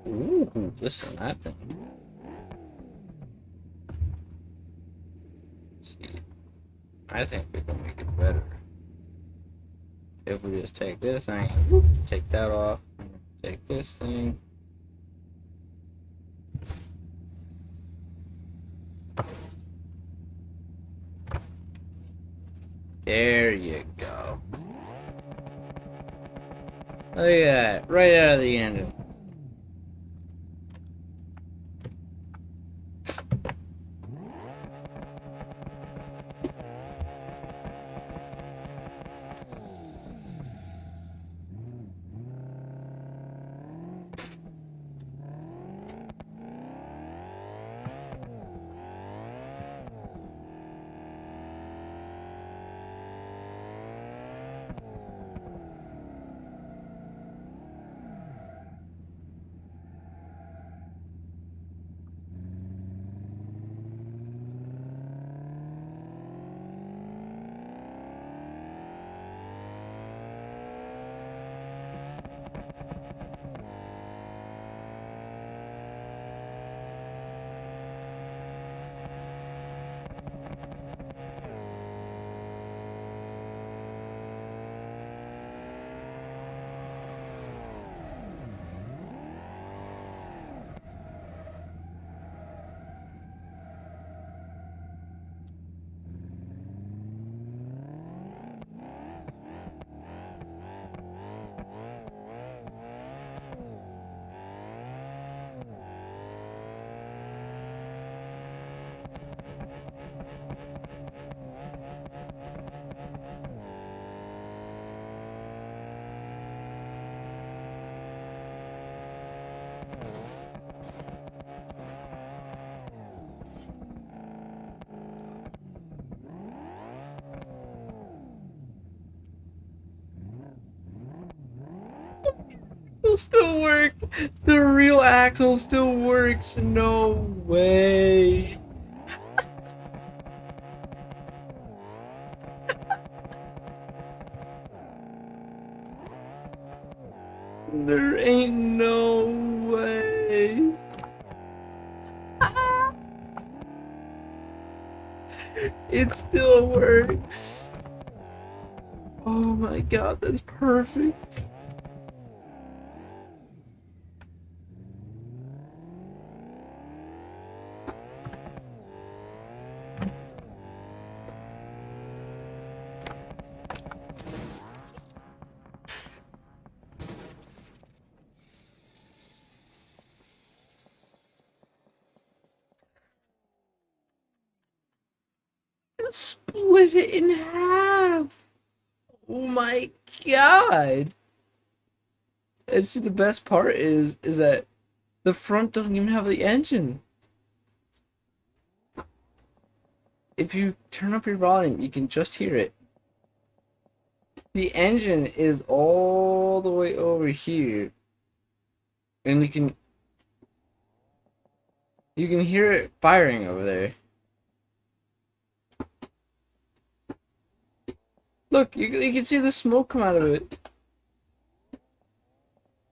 Ooh, listen to that thing. See, I think we can make it better. If we just take this thing, take that off, take this thing. There you go. Look at that, right out of the engine. It'll still work. The real axle still works. No way. There ain't no way. It still works. Oh my god, that's perfect. Split it in half. Oh my god. And see, the best part is that the front doesn't even have the engine. If you turn up your volume, you can just hear it. The engine is all the way over here, and you can hear it firing over there. Look, you can see the smoke come out of it.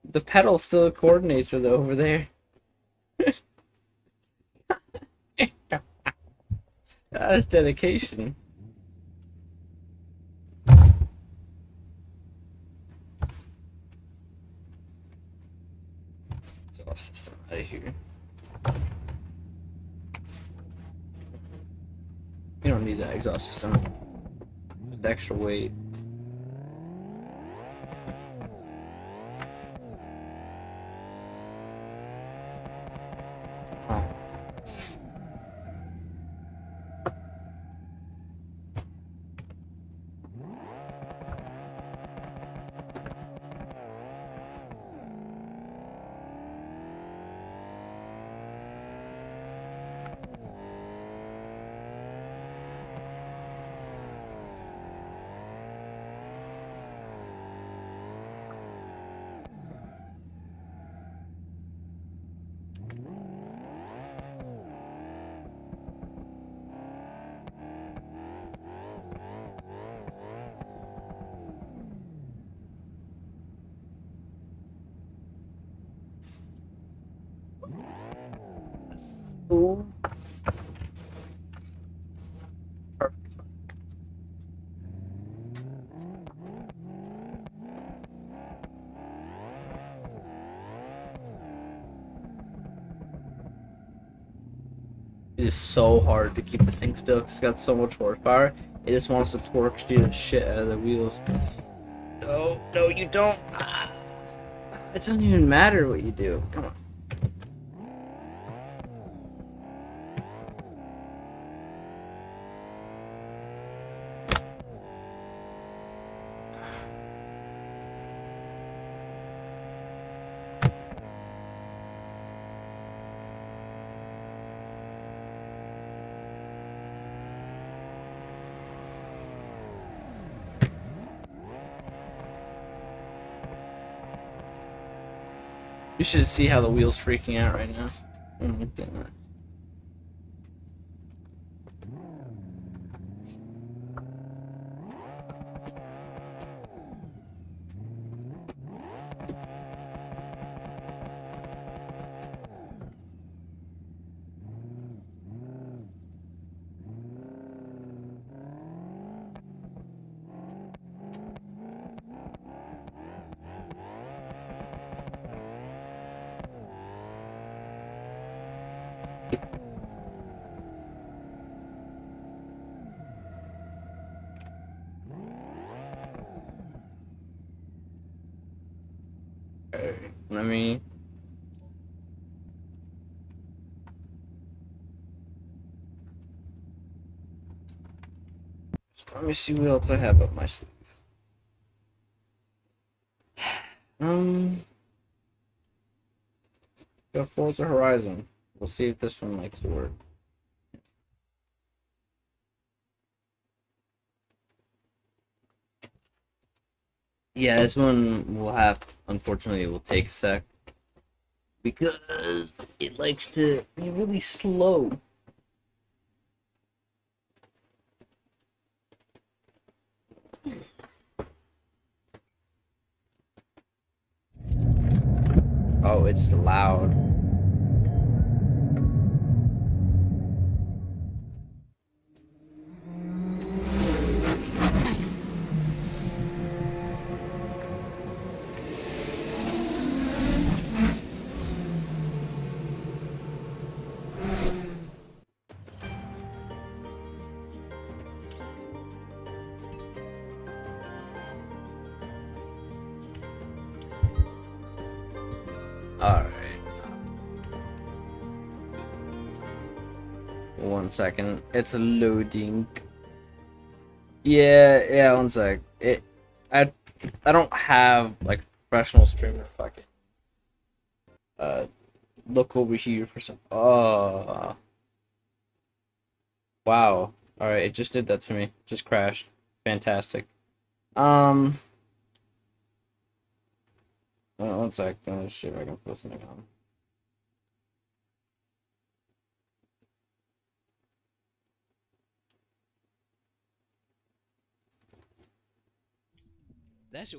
The pedal still coordinates with it over there. That's dedication. Exhaust system out of here. You don't need that exhaust system. Just extra weight. Oh. Ooh. Perfect. It is so hard to keep this thing still because it's got so much horsepower. It just wants to torque steer the shit out of the wheels. No, no, you don't. It doesn't even matter what you do. Come on. You should see how the wheel's freaking out right now. Oh my god. Alright, let me see what else I have up my sleeve. Got Forza Horizon. We'll see if this one likes to work. Yeah, this one will have, unfortunately, it will take a sec because it likes to be really slow. Oh, it's loud. Alright. 1 second. It's loading. Yeah, 1 sec. I I don't have like professional streamer fucking uh look over here for some wow. Alright, it just did that to me. Just crashed. Fantastic. Um 1 sec. Let's see if I can put something on. That's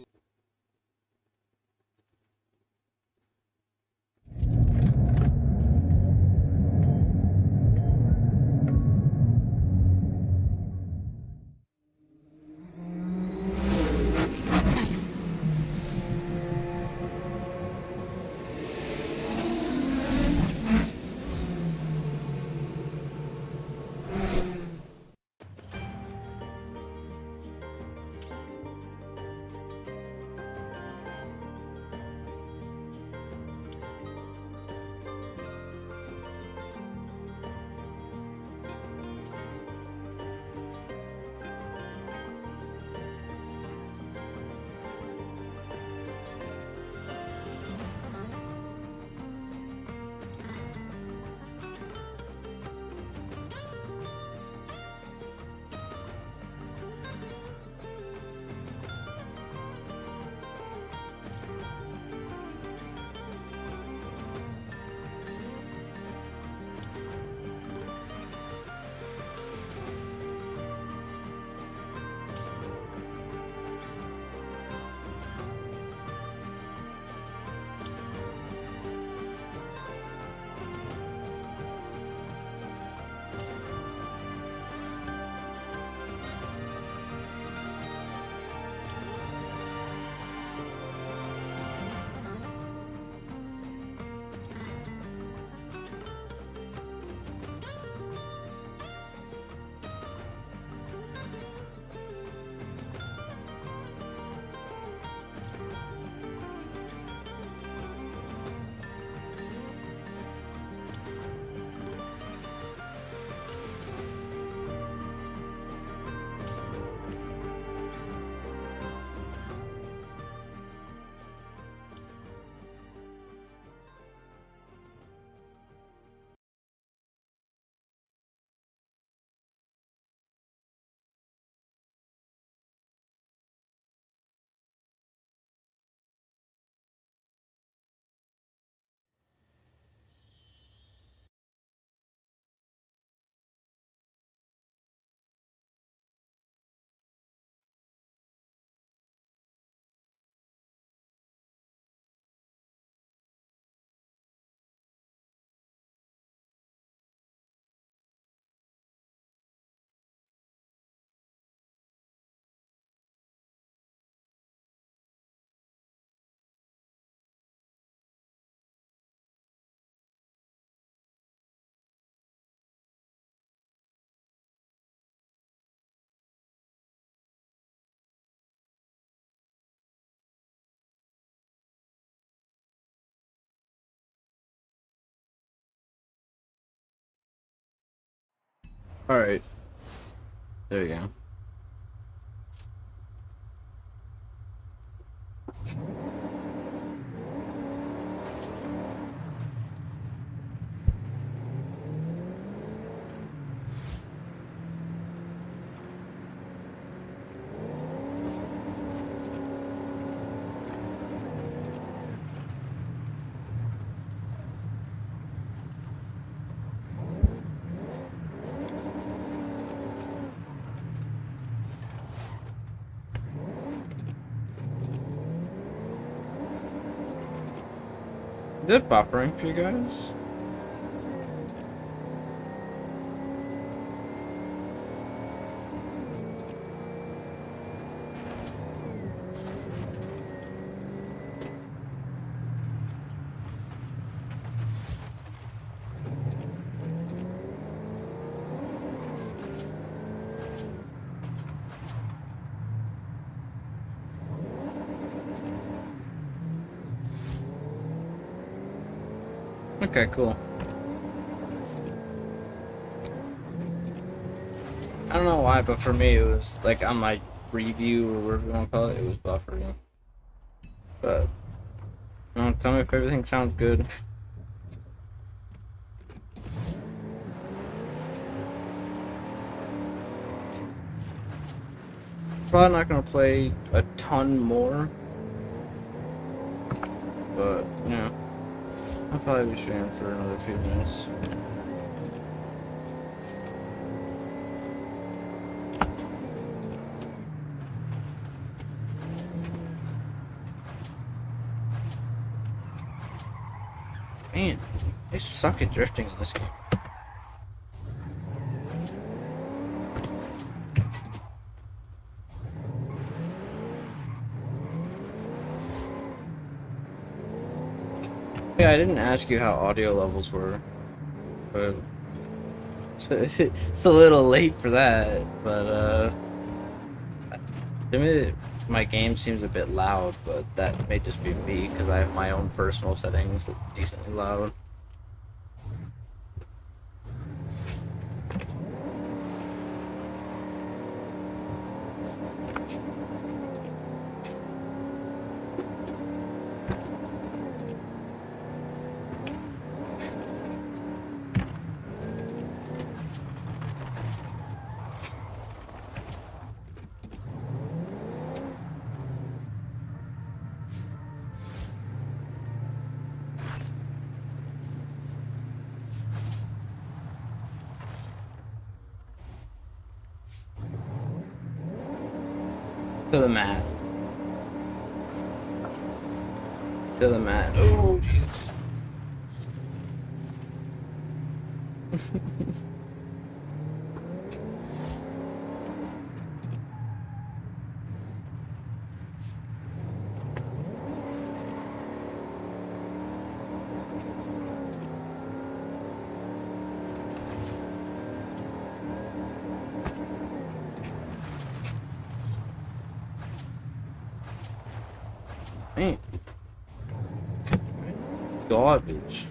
Alright. There you go. Is it buffering for you guys? Okay, cool. I don't know why, but for me it was like on my review or whatever you want to call it, it was buffering. But tell me if everything sounds good. Probably not gonna play a ton more, but yeah, I'll probably be streaming for another few minutes. Man, they suck at drifting in this game. Yeah, I didn't ask you how audio levels were, but it's a little late for that. But to me, my game seems a bit loud, but that may just be me because I have my own personal settings decently loud. To the mat. To the mat. Oh, jeez. Man. Garbage.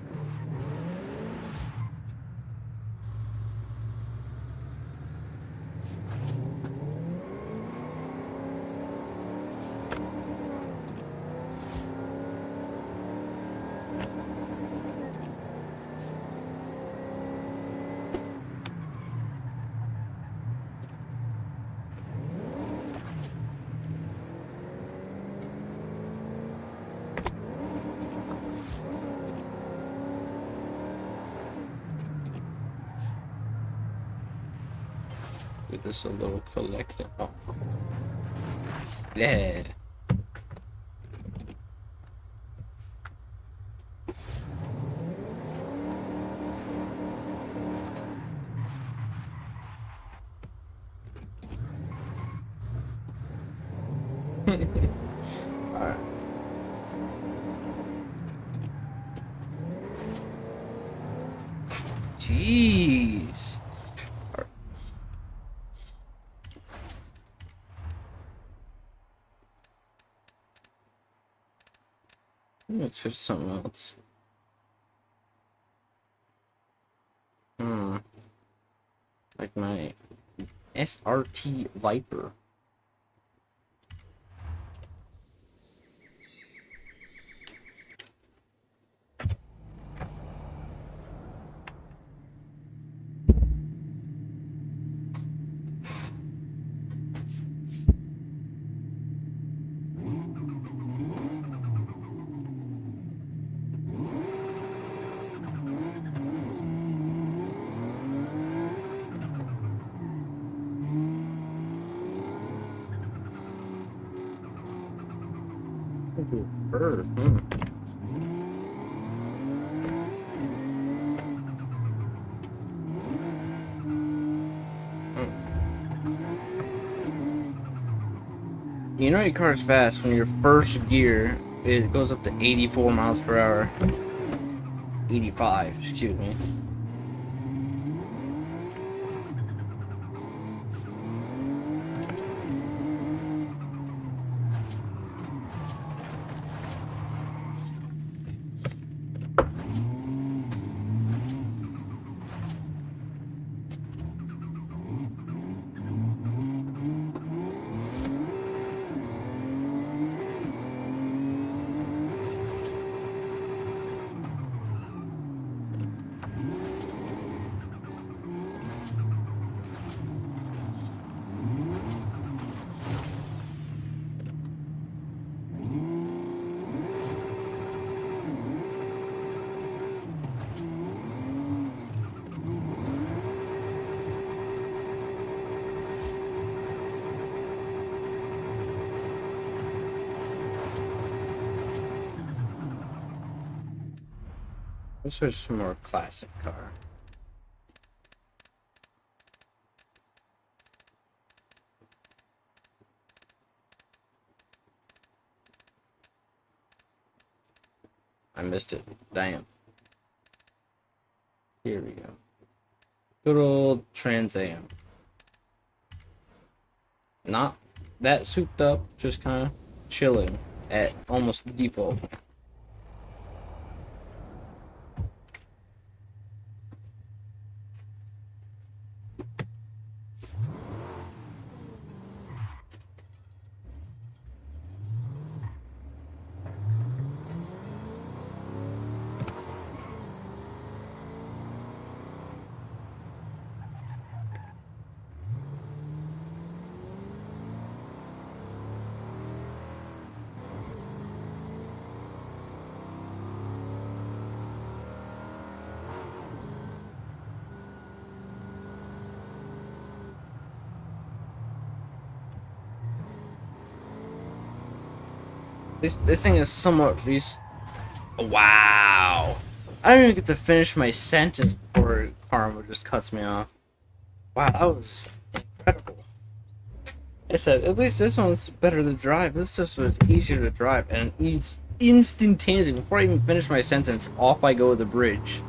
With this a little collector. Oh. Yeah. Alright. Jeez. Alright. Let's switch to something else. Like my SRT Viper. Bird. You know your car's fast when your first gear it goes up to 84 miles per hour. 85, excuse me. Let's switch to a more classic car. I missed it. Damn. Here we go. Good old Trans Am. Not that souped up, just kind of chilling at almost default. This thing is somewhat least. Wow. I don't even get to finish my sentence before Karma just cuts me off. Wow, that was incredible. I said, at least this one's better to drive. This just was easier to drive, and it's instantaneously, before I even finish my sentence, off I go the bridge.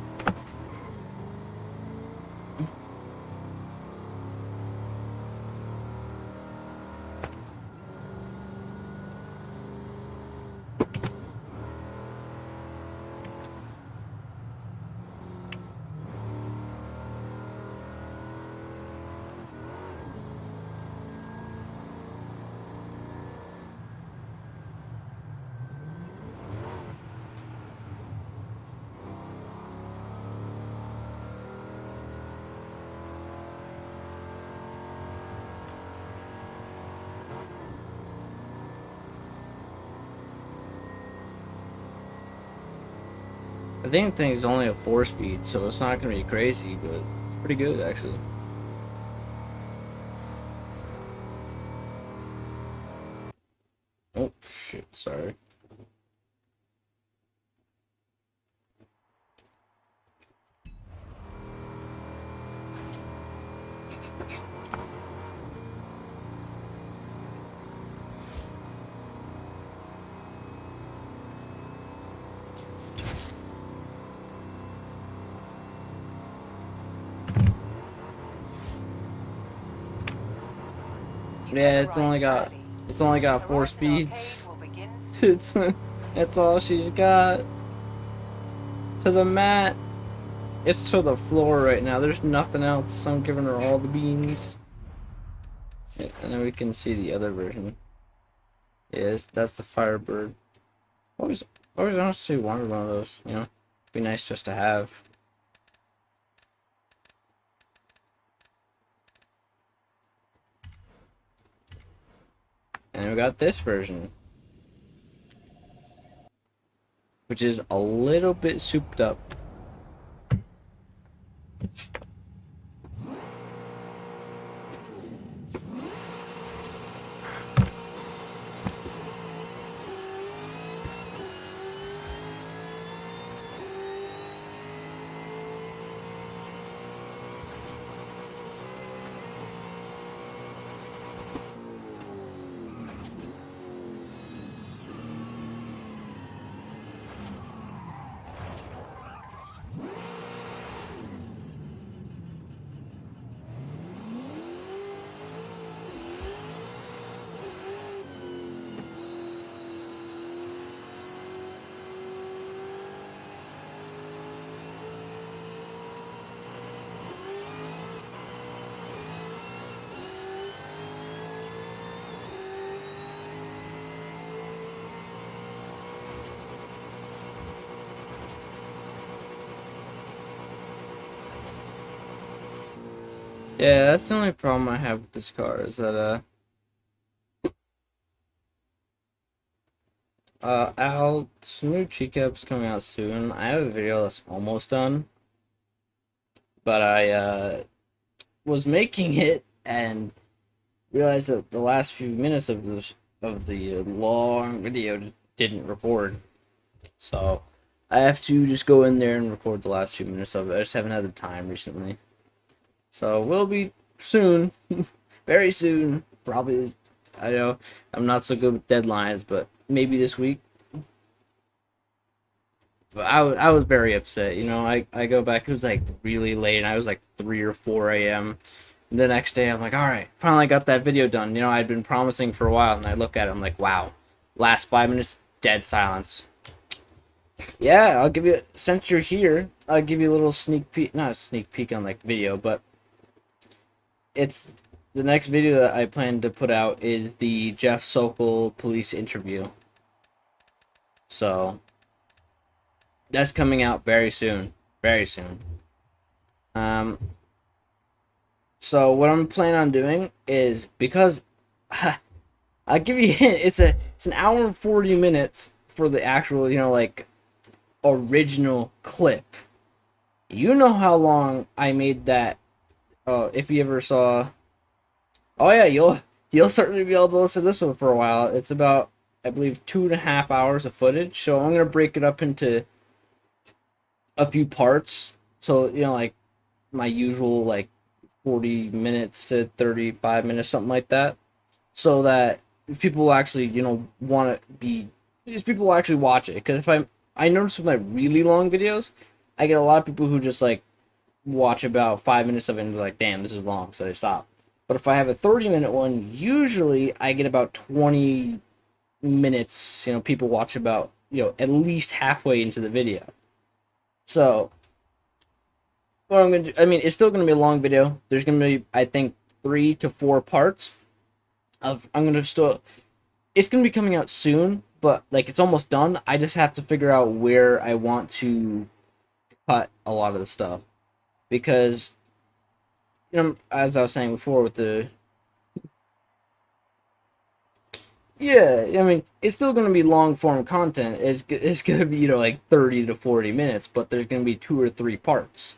I think the thing's only a 4-speed, so it's not gonna be crazy, but it's pretty good actually. Oh shit, sorry. Yeah, it's only got 4 speeds. It's that's all she's got. To the mat. It's to the floor right now. There's nothing else. I'm giving her all the beans. Yeah, and then we can see the other version. Yes, that's the Firebird. Always honestly wanted one of those. You know, be nice just to have. And we got this version, which is a little bit souped up. Yeah, that's the only problem I have with this car is that Al Smooth Cheekup's coming out soon. I have a video that's almost done, but I was making it and realized that the last few minutes of the long video didn't record. So I have to just go in there and record the last few minutes of it. I just haven't had the time recently. So we'll be soon, very soon. Probably, I know I'm not so good with deadlines, but maybe this week. But I was very upset. You know, I go back. It was like really late, and I was like 3 or 4 a.m. The next day, I'm like, all right, finally got that video done. You know, I'd been promising for a while, and I look at it, I'm like, wow, last 5 minutes, dead silence. Yeah, I'll give you, since you're here, I'll give you a little sneak peek, not a sneak peek on like video, but it's the next video that I plan to put out is the Jeff Sokol police interview. So that's coming out very soon, very soon. Um, so what I'm planning on doing is because I'll give you a hint. It's an hour and 40 minutes for the actual, you know, like original clip. You know how long I made that. If you ever saw, oh yeah, you'll certainly be able to listen to this one for a while. It's about, I believe, 2.5 hours of footage. So I'm gonna break it up into a few parts. So you know, like my usual like 40 minutes to 35 minutes, something like that. So that if people actually, you know, want to be, if people will actually watch it. Because if I notice with my really long videos, I get a lot of people who just like watch about 5 minutes of it and they're like, damn, this is long, so they stop. But if I have a 30-minute one, usually I get about 20 minutes, you know, people watch about, you know, at least halfway into the video. So what I'm gonna do, I mean, it's still gonna be a long video. There's gonna be, I think, 3 to 4 parts of, I'm gonna still, it's gonna be coming out soon, but like it's almost done. I just have to figure out where I want to cut a lot of the stuff because, you know, as I was saying before with the, yeah, I mean, it's still gonna be long form content. It's gonna be, you know, like 30 to 40 minutes, but there's gonna be 2 or 3 parts.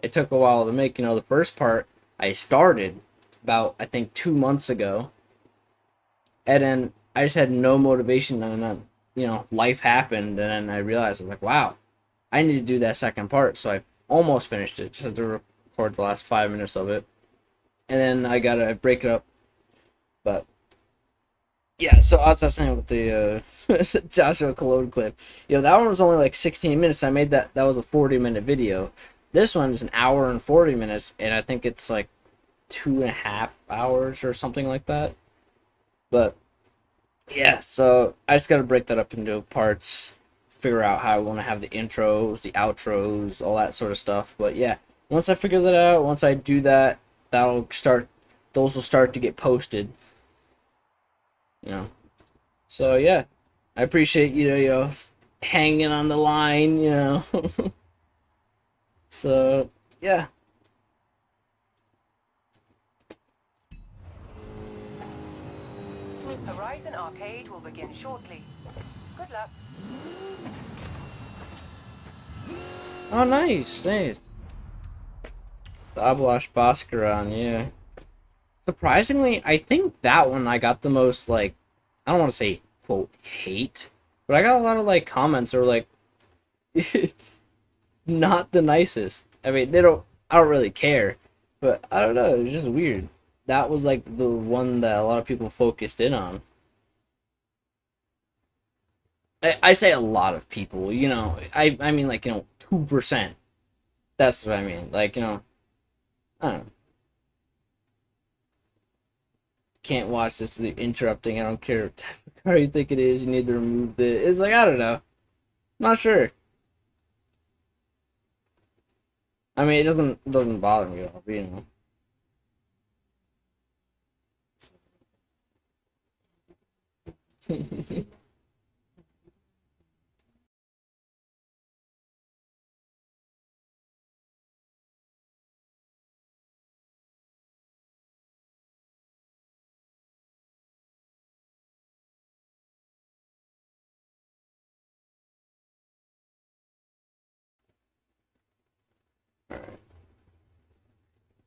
It took a while to make. You know, the first part I started about, I think, 2 months ago, and then I just had no motivation, and then, you know, life happened, and then I realized I was like, wow, I need to do that second part. So I almost finished it, just had to record the last 5 minutes of it, and then I gotta break it up. But yeah, so as I was saying with the Joshua Cologne clip, you know, that one was only like 16 minutes. I made that was a 40-minute video. This one is an hour and 40 minutes, and I think it's like 2.5 hours or something like that. But yeah, so I just got to break that up into parts, figure out how I want to have the intros, the outros, all that sort of stuff. But yeah, once I figure that out, once I do that, that'll start, those will start to get posted, you know. So yeah, I appreciate you know, hanging on the line, you know. So yeah. Horizon Arcade will begin shortly. Good luck. Oh nice, nice. The Ablash Bhaskaran, yeah. Surprisingly, I think that one I got the most, like, I don't want to say quote hate, but I got a lot of like comments that were like not the nicest. I mean, I don't really care, but I don't know, it's just weird. That was like the one that a lot of people focused in on. I say a lot of people, you know. I mean, like, you know, 2%. That's what I mean. Like, you know, I don't know. Can't watch this. They're interrupting. I don't care what type of car you think it is. You need to remove the. It's like, I don't know. Not sure. I mean, it doesn't bother me at all. But, you know.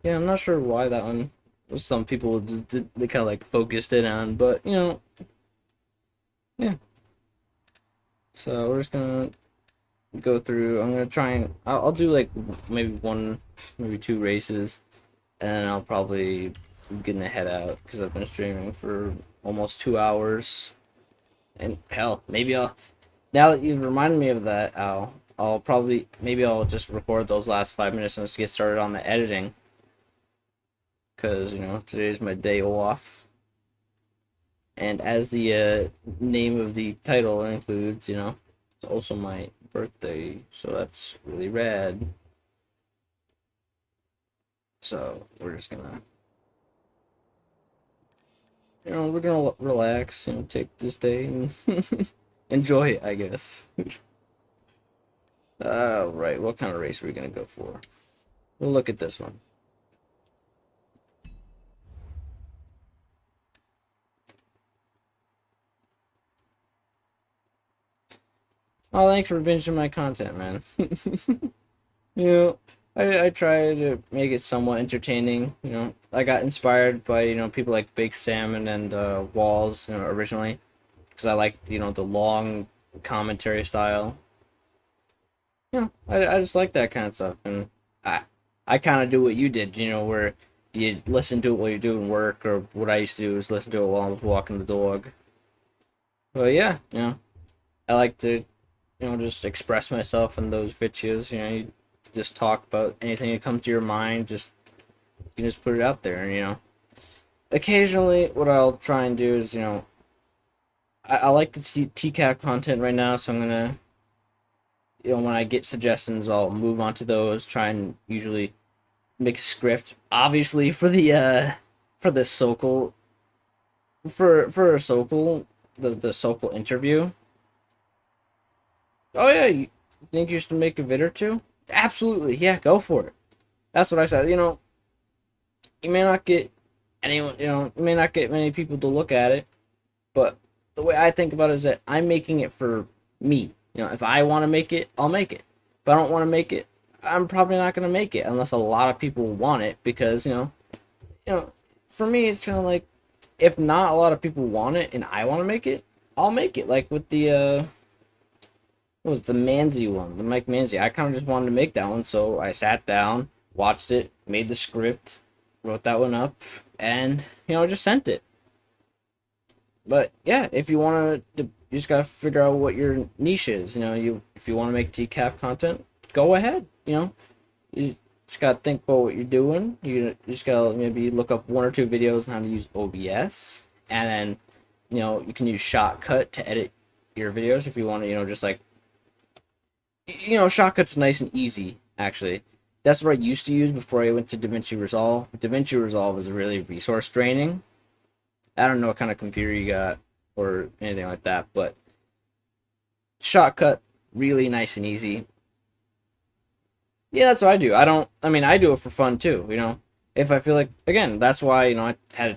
Yeah, I'm not sure why that one. Some people they kind of like focused it on, but yeah. So we're just gonna go through. I'm gonna try and I'll do like maybe one, maybe two races, and then I'll probably gonna head out because I've been streaming for almost 2 hours. And hell, maybe I'll. Now that you've reminded me of that, I'll probably maybe I'll just record those last 5 minutes and just get started on the editing. Because today's my day off, and as the name of the title includes, it's also my birthday, so that's really rad. So we're just gonna, we're gonna relax, take this day and enjoy it, I guess. Right, what kind of race are we gonna go for? We'll look at this one. Oh, thanks for binging my content, man. You know, I try to make it somewhat entertaining. I got inspired by people like Big Salmon and Walls, originally, because I like the long commentary style. I just like that kind of stuff, and I kind of do what you did, where you listen to it while you're doing work, or what I used to do is listen to it while I was walking the dog. But yeah, I like to just express myself in those videos. You just talk about anything that comes to your mind. You can just put it out there, and occasionally what I'll try and do is I like the TCAP content right now, so I'm gonna when I get suggestions, I'll move on to those. Try and usually make a script, obviously for the Sokol for Sokol the Sokol interview. Oh yeah, you think you should make a vid or two? Absolutely, yeah, go for it. That's what I said. You may not get anyone, you may not get many people to look at it, but the way I think about it is that I'm making it for me. If I want to make it, I'll make it. If I don't want to make it, I'm probably not going to make it unless a lot of people want it, because for me it's kind of like, if not a lot of people want it and I want to make it, I'll make it. Like with the what was the Manzi one, the Mike Manzi. I kind of just wanted to make that one, so I sat down, watched it, made the script, wrote that one up, and just sent it. But yeah, if you want to, you just gotta figure out what your niche is. If you want to make TCAP content, go ahead. You just gotta think about what you're doing. You just gotta maybe look up one or two videos on how to use OBS, and then you can use Shotcut to edit your videos if you want to. Just like Shotcut's nice and easy. Actually, that's what I used to use before I went to DaVinci Resolve. DaVinci Resolve is really resource draining. I don't know what kind of computer you got or anything like that, but Shotcut, really nice and easy. Yeah, that's what I do. I do it for fun too. If I feel like, again, that's why I had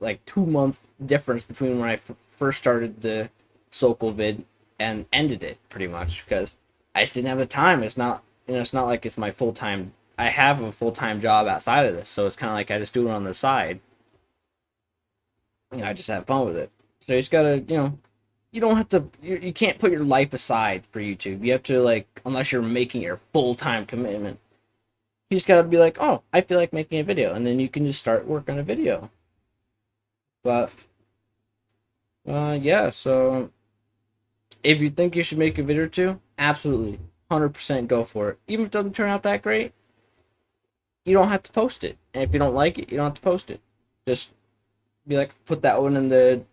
a 2 month difference between when I first started the Sokol vid and ended it, pretty much, because I just didn't have the time. It's not it's not like it's my full time. I have a full time job outside of this, so it's kind of like I just do it on the side. I just have fun with it. So you just gotta, you don't have to, you can't put your life aside for YouTube. You have to, like, unless you're making your full-time commitment, you just gotta be like, oh, I feel like making a video, and then you can just start work on a video. But yeah, so if you think you should make a video or two, absolutely 100% go for it. Even if it doesn't turn out that great, you don't have to post it. And if you don't like it, you don't have to post it. Just be like, put that one in the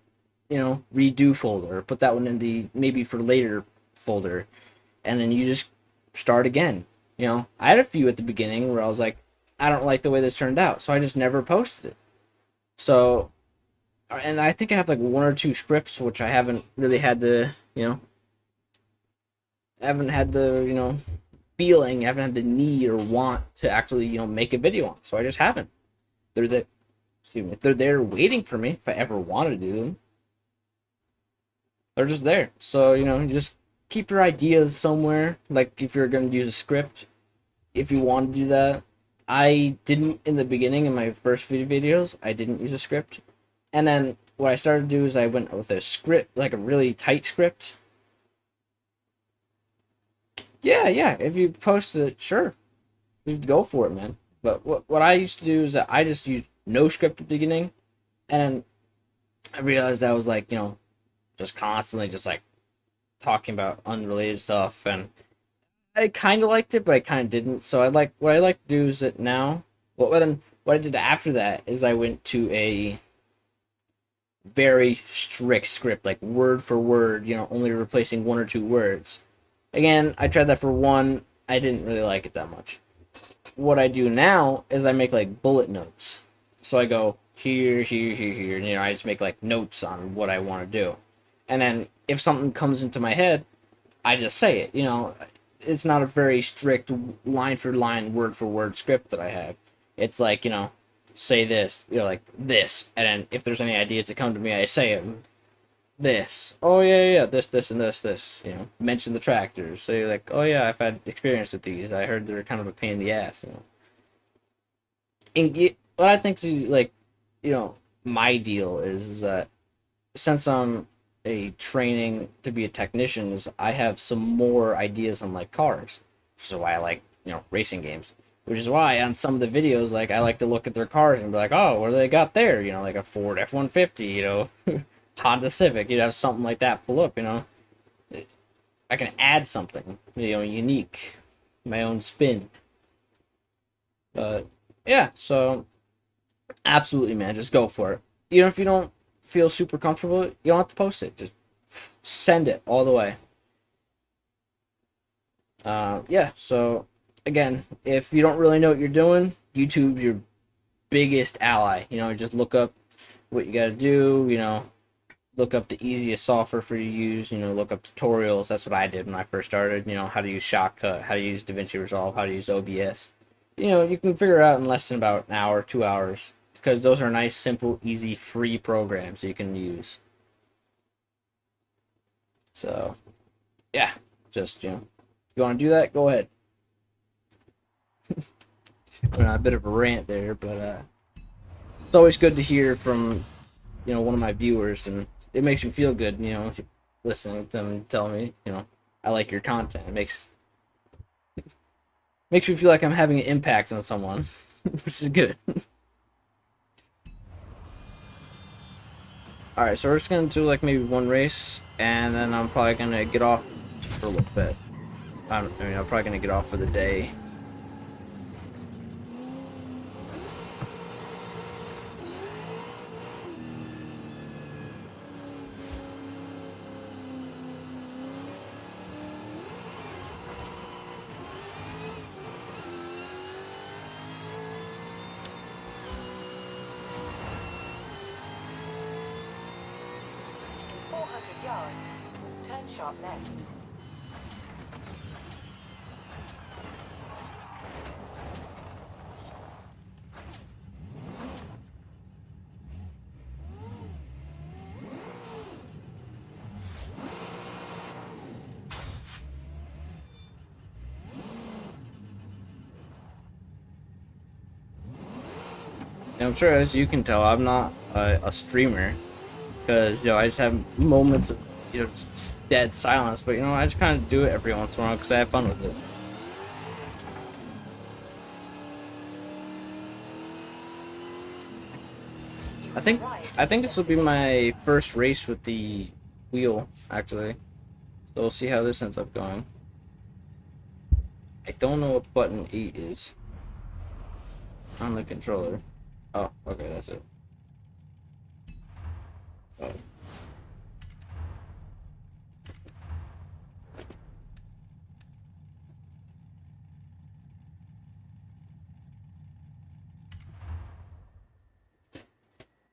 redo folder, or put that one in the maybe for later folder, and then you just start again. I had a few at the beginning where I was like, I don't like the way this turned out, so I just never posted it. So, and I think I have like one or two scripts which I haven't really had the feeling, I haven't had the need or want to actually make a video on, so I just haven't. They're there waiting for me if I ever want to do them. They're just there. So, you just keep your ideas somewhere. Like, if you're going to use a script, if you want to do that, I didn't in the beginning in my first few videos. I didn't use a script, and then what I started to do is I went with a script, like a really tight script. Yeah, yeah. If you post it, sure, just go for it, man. But what I used to do is that I just used no script at the beginning, and then I realized I was like, just constantly just like talking about unrelated stuff, and I kind of liked it, but I kind of didn't. So what I like to do is that now, what I did after that is I went to a very strict script, like word for word, only replacing one or two words. Again, I tried that for one. I didn't really like it that much. What I do now is I make like bullet notes. So I go here, here, here, here, and I just make like notes on what I want to do. And then if something comes into my head, I just say it. It's not a very strict line for line, word for word script that I have. It's like, say this, like this, and then if there's any ideas that come to me, I say it. This. Oh yeah, yeah, this, and this. Mention the tractors. Say like, oh yeah, I've had experience with these. I heard they're kind of a pain in the ass. And what I think is like, my deal is that since I'm a training to be a technician, is I have some more ideas on like cars. So why I like racing games, which is why on some of the videos like I like to look at their cars and be like, oh, what do they got there? Like a Ford F-150, Honda Civic. You'd have something like that pull up. I can add something unique, my own spin. But yeah, so absolutely, man, just go for it. Even if you don't feel super comfortable, you don't have to post it. Just send it all the way. Yeah. So again, if you don't really know what you're doing, YouTube's your biggest ally. Just look up what you got to do. Look up the easiest software for you to use. Look up tutorials. That's what I did when I first started. How to use Shotcut, how to use DaVinci Resolve, how to use OBS. You can figure it out in less than about an hour, 2 hours, because those are nice, simple, easy, free programs that you can use. So, yeah, just if you want to do that, go ahead. A bit of a rant there, but it's always good to hear from one of my viewers, and it makes me feel good. Listening to them tell me, I like your content. It makes me feel like I'm having an impact on someone, which is good. All right, so we're just gonna do like maybe one race, and then I'm probably gonna get off for a little bit. I'm probably gonna get off for the day. In 400 yards, turn sharp left. And I'm sure, as you can tell, I'm not a streamer because I just have moments of just dead silence. But I just kind of do it every once in a while because I have fun with it. I think this will be my first race with the wheel, actually. So we'll see how this ends up going. I don't know what button 8 is on the controller. Oh, okay, that's it. Oh.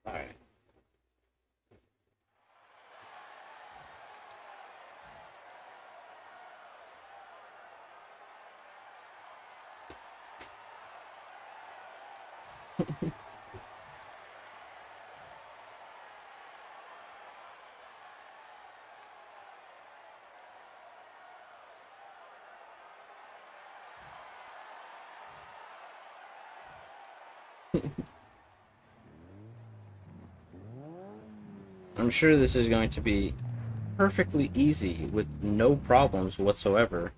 All right. I'm sure this is going to be perfectly easy with no problems whatsoever.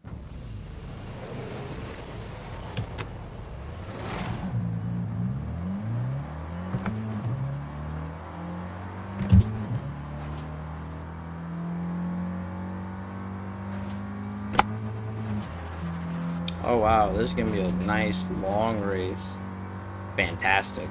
Oh wow, this is gonna be a nice long race. Fantastic.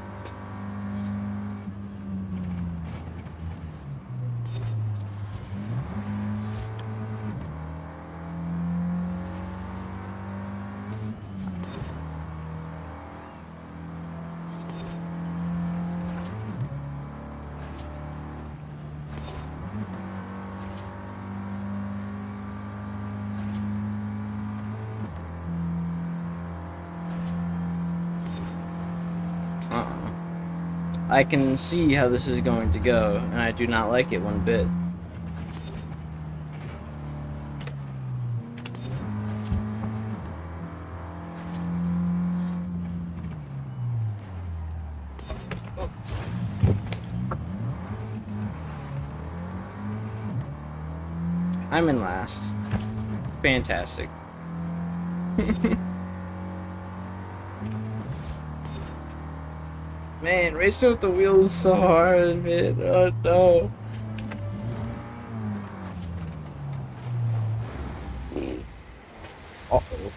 Uh-uh. I can see how this is going to go, and I do not like it one bit. I'm in last. Fantastic. Man, racing with the wheels is so hard, man. Oh no. Uh-oh.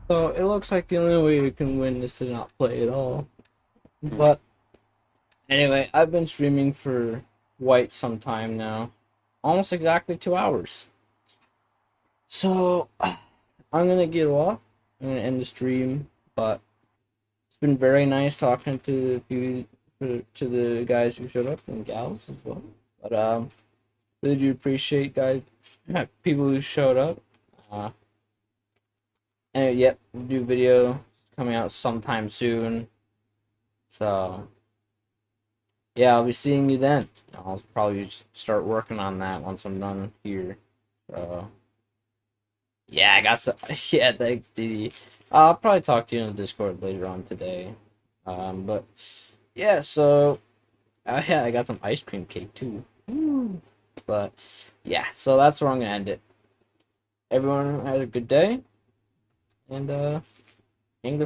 So it looks like the only way we can win is to not play at all. But anyway, I've been streaming for quite some time now. Almost exactly 2 hours. So I'm gonna get off. I'm gonna end the stream, but it's been very nice talking to the guys who showed up and gals as well. But really do appreciate guys, people who showed up. Uh, and yep, we'll do video coming out sometime soon. So yeah, I'll be seeing you then. I'll probably start working on that once I'm done here. Yeah, I got some. Yeah, thanks, Didi. I'll probably talk to you in the Discord later on today. But yeah, so yeah, I got some ice cream cake too. Woo. But yeah, so that's where I'm gonna end it. Everyone had a good day, and English.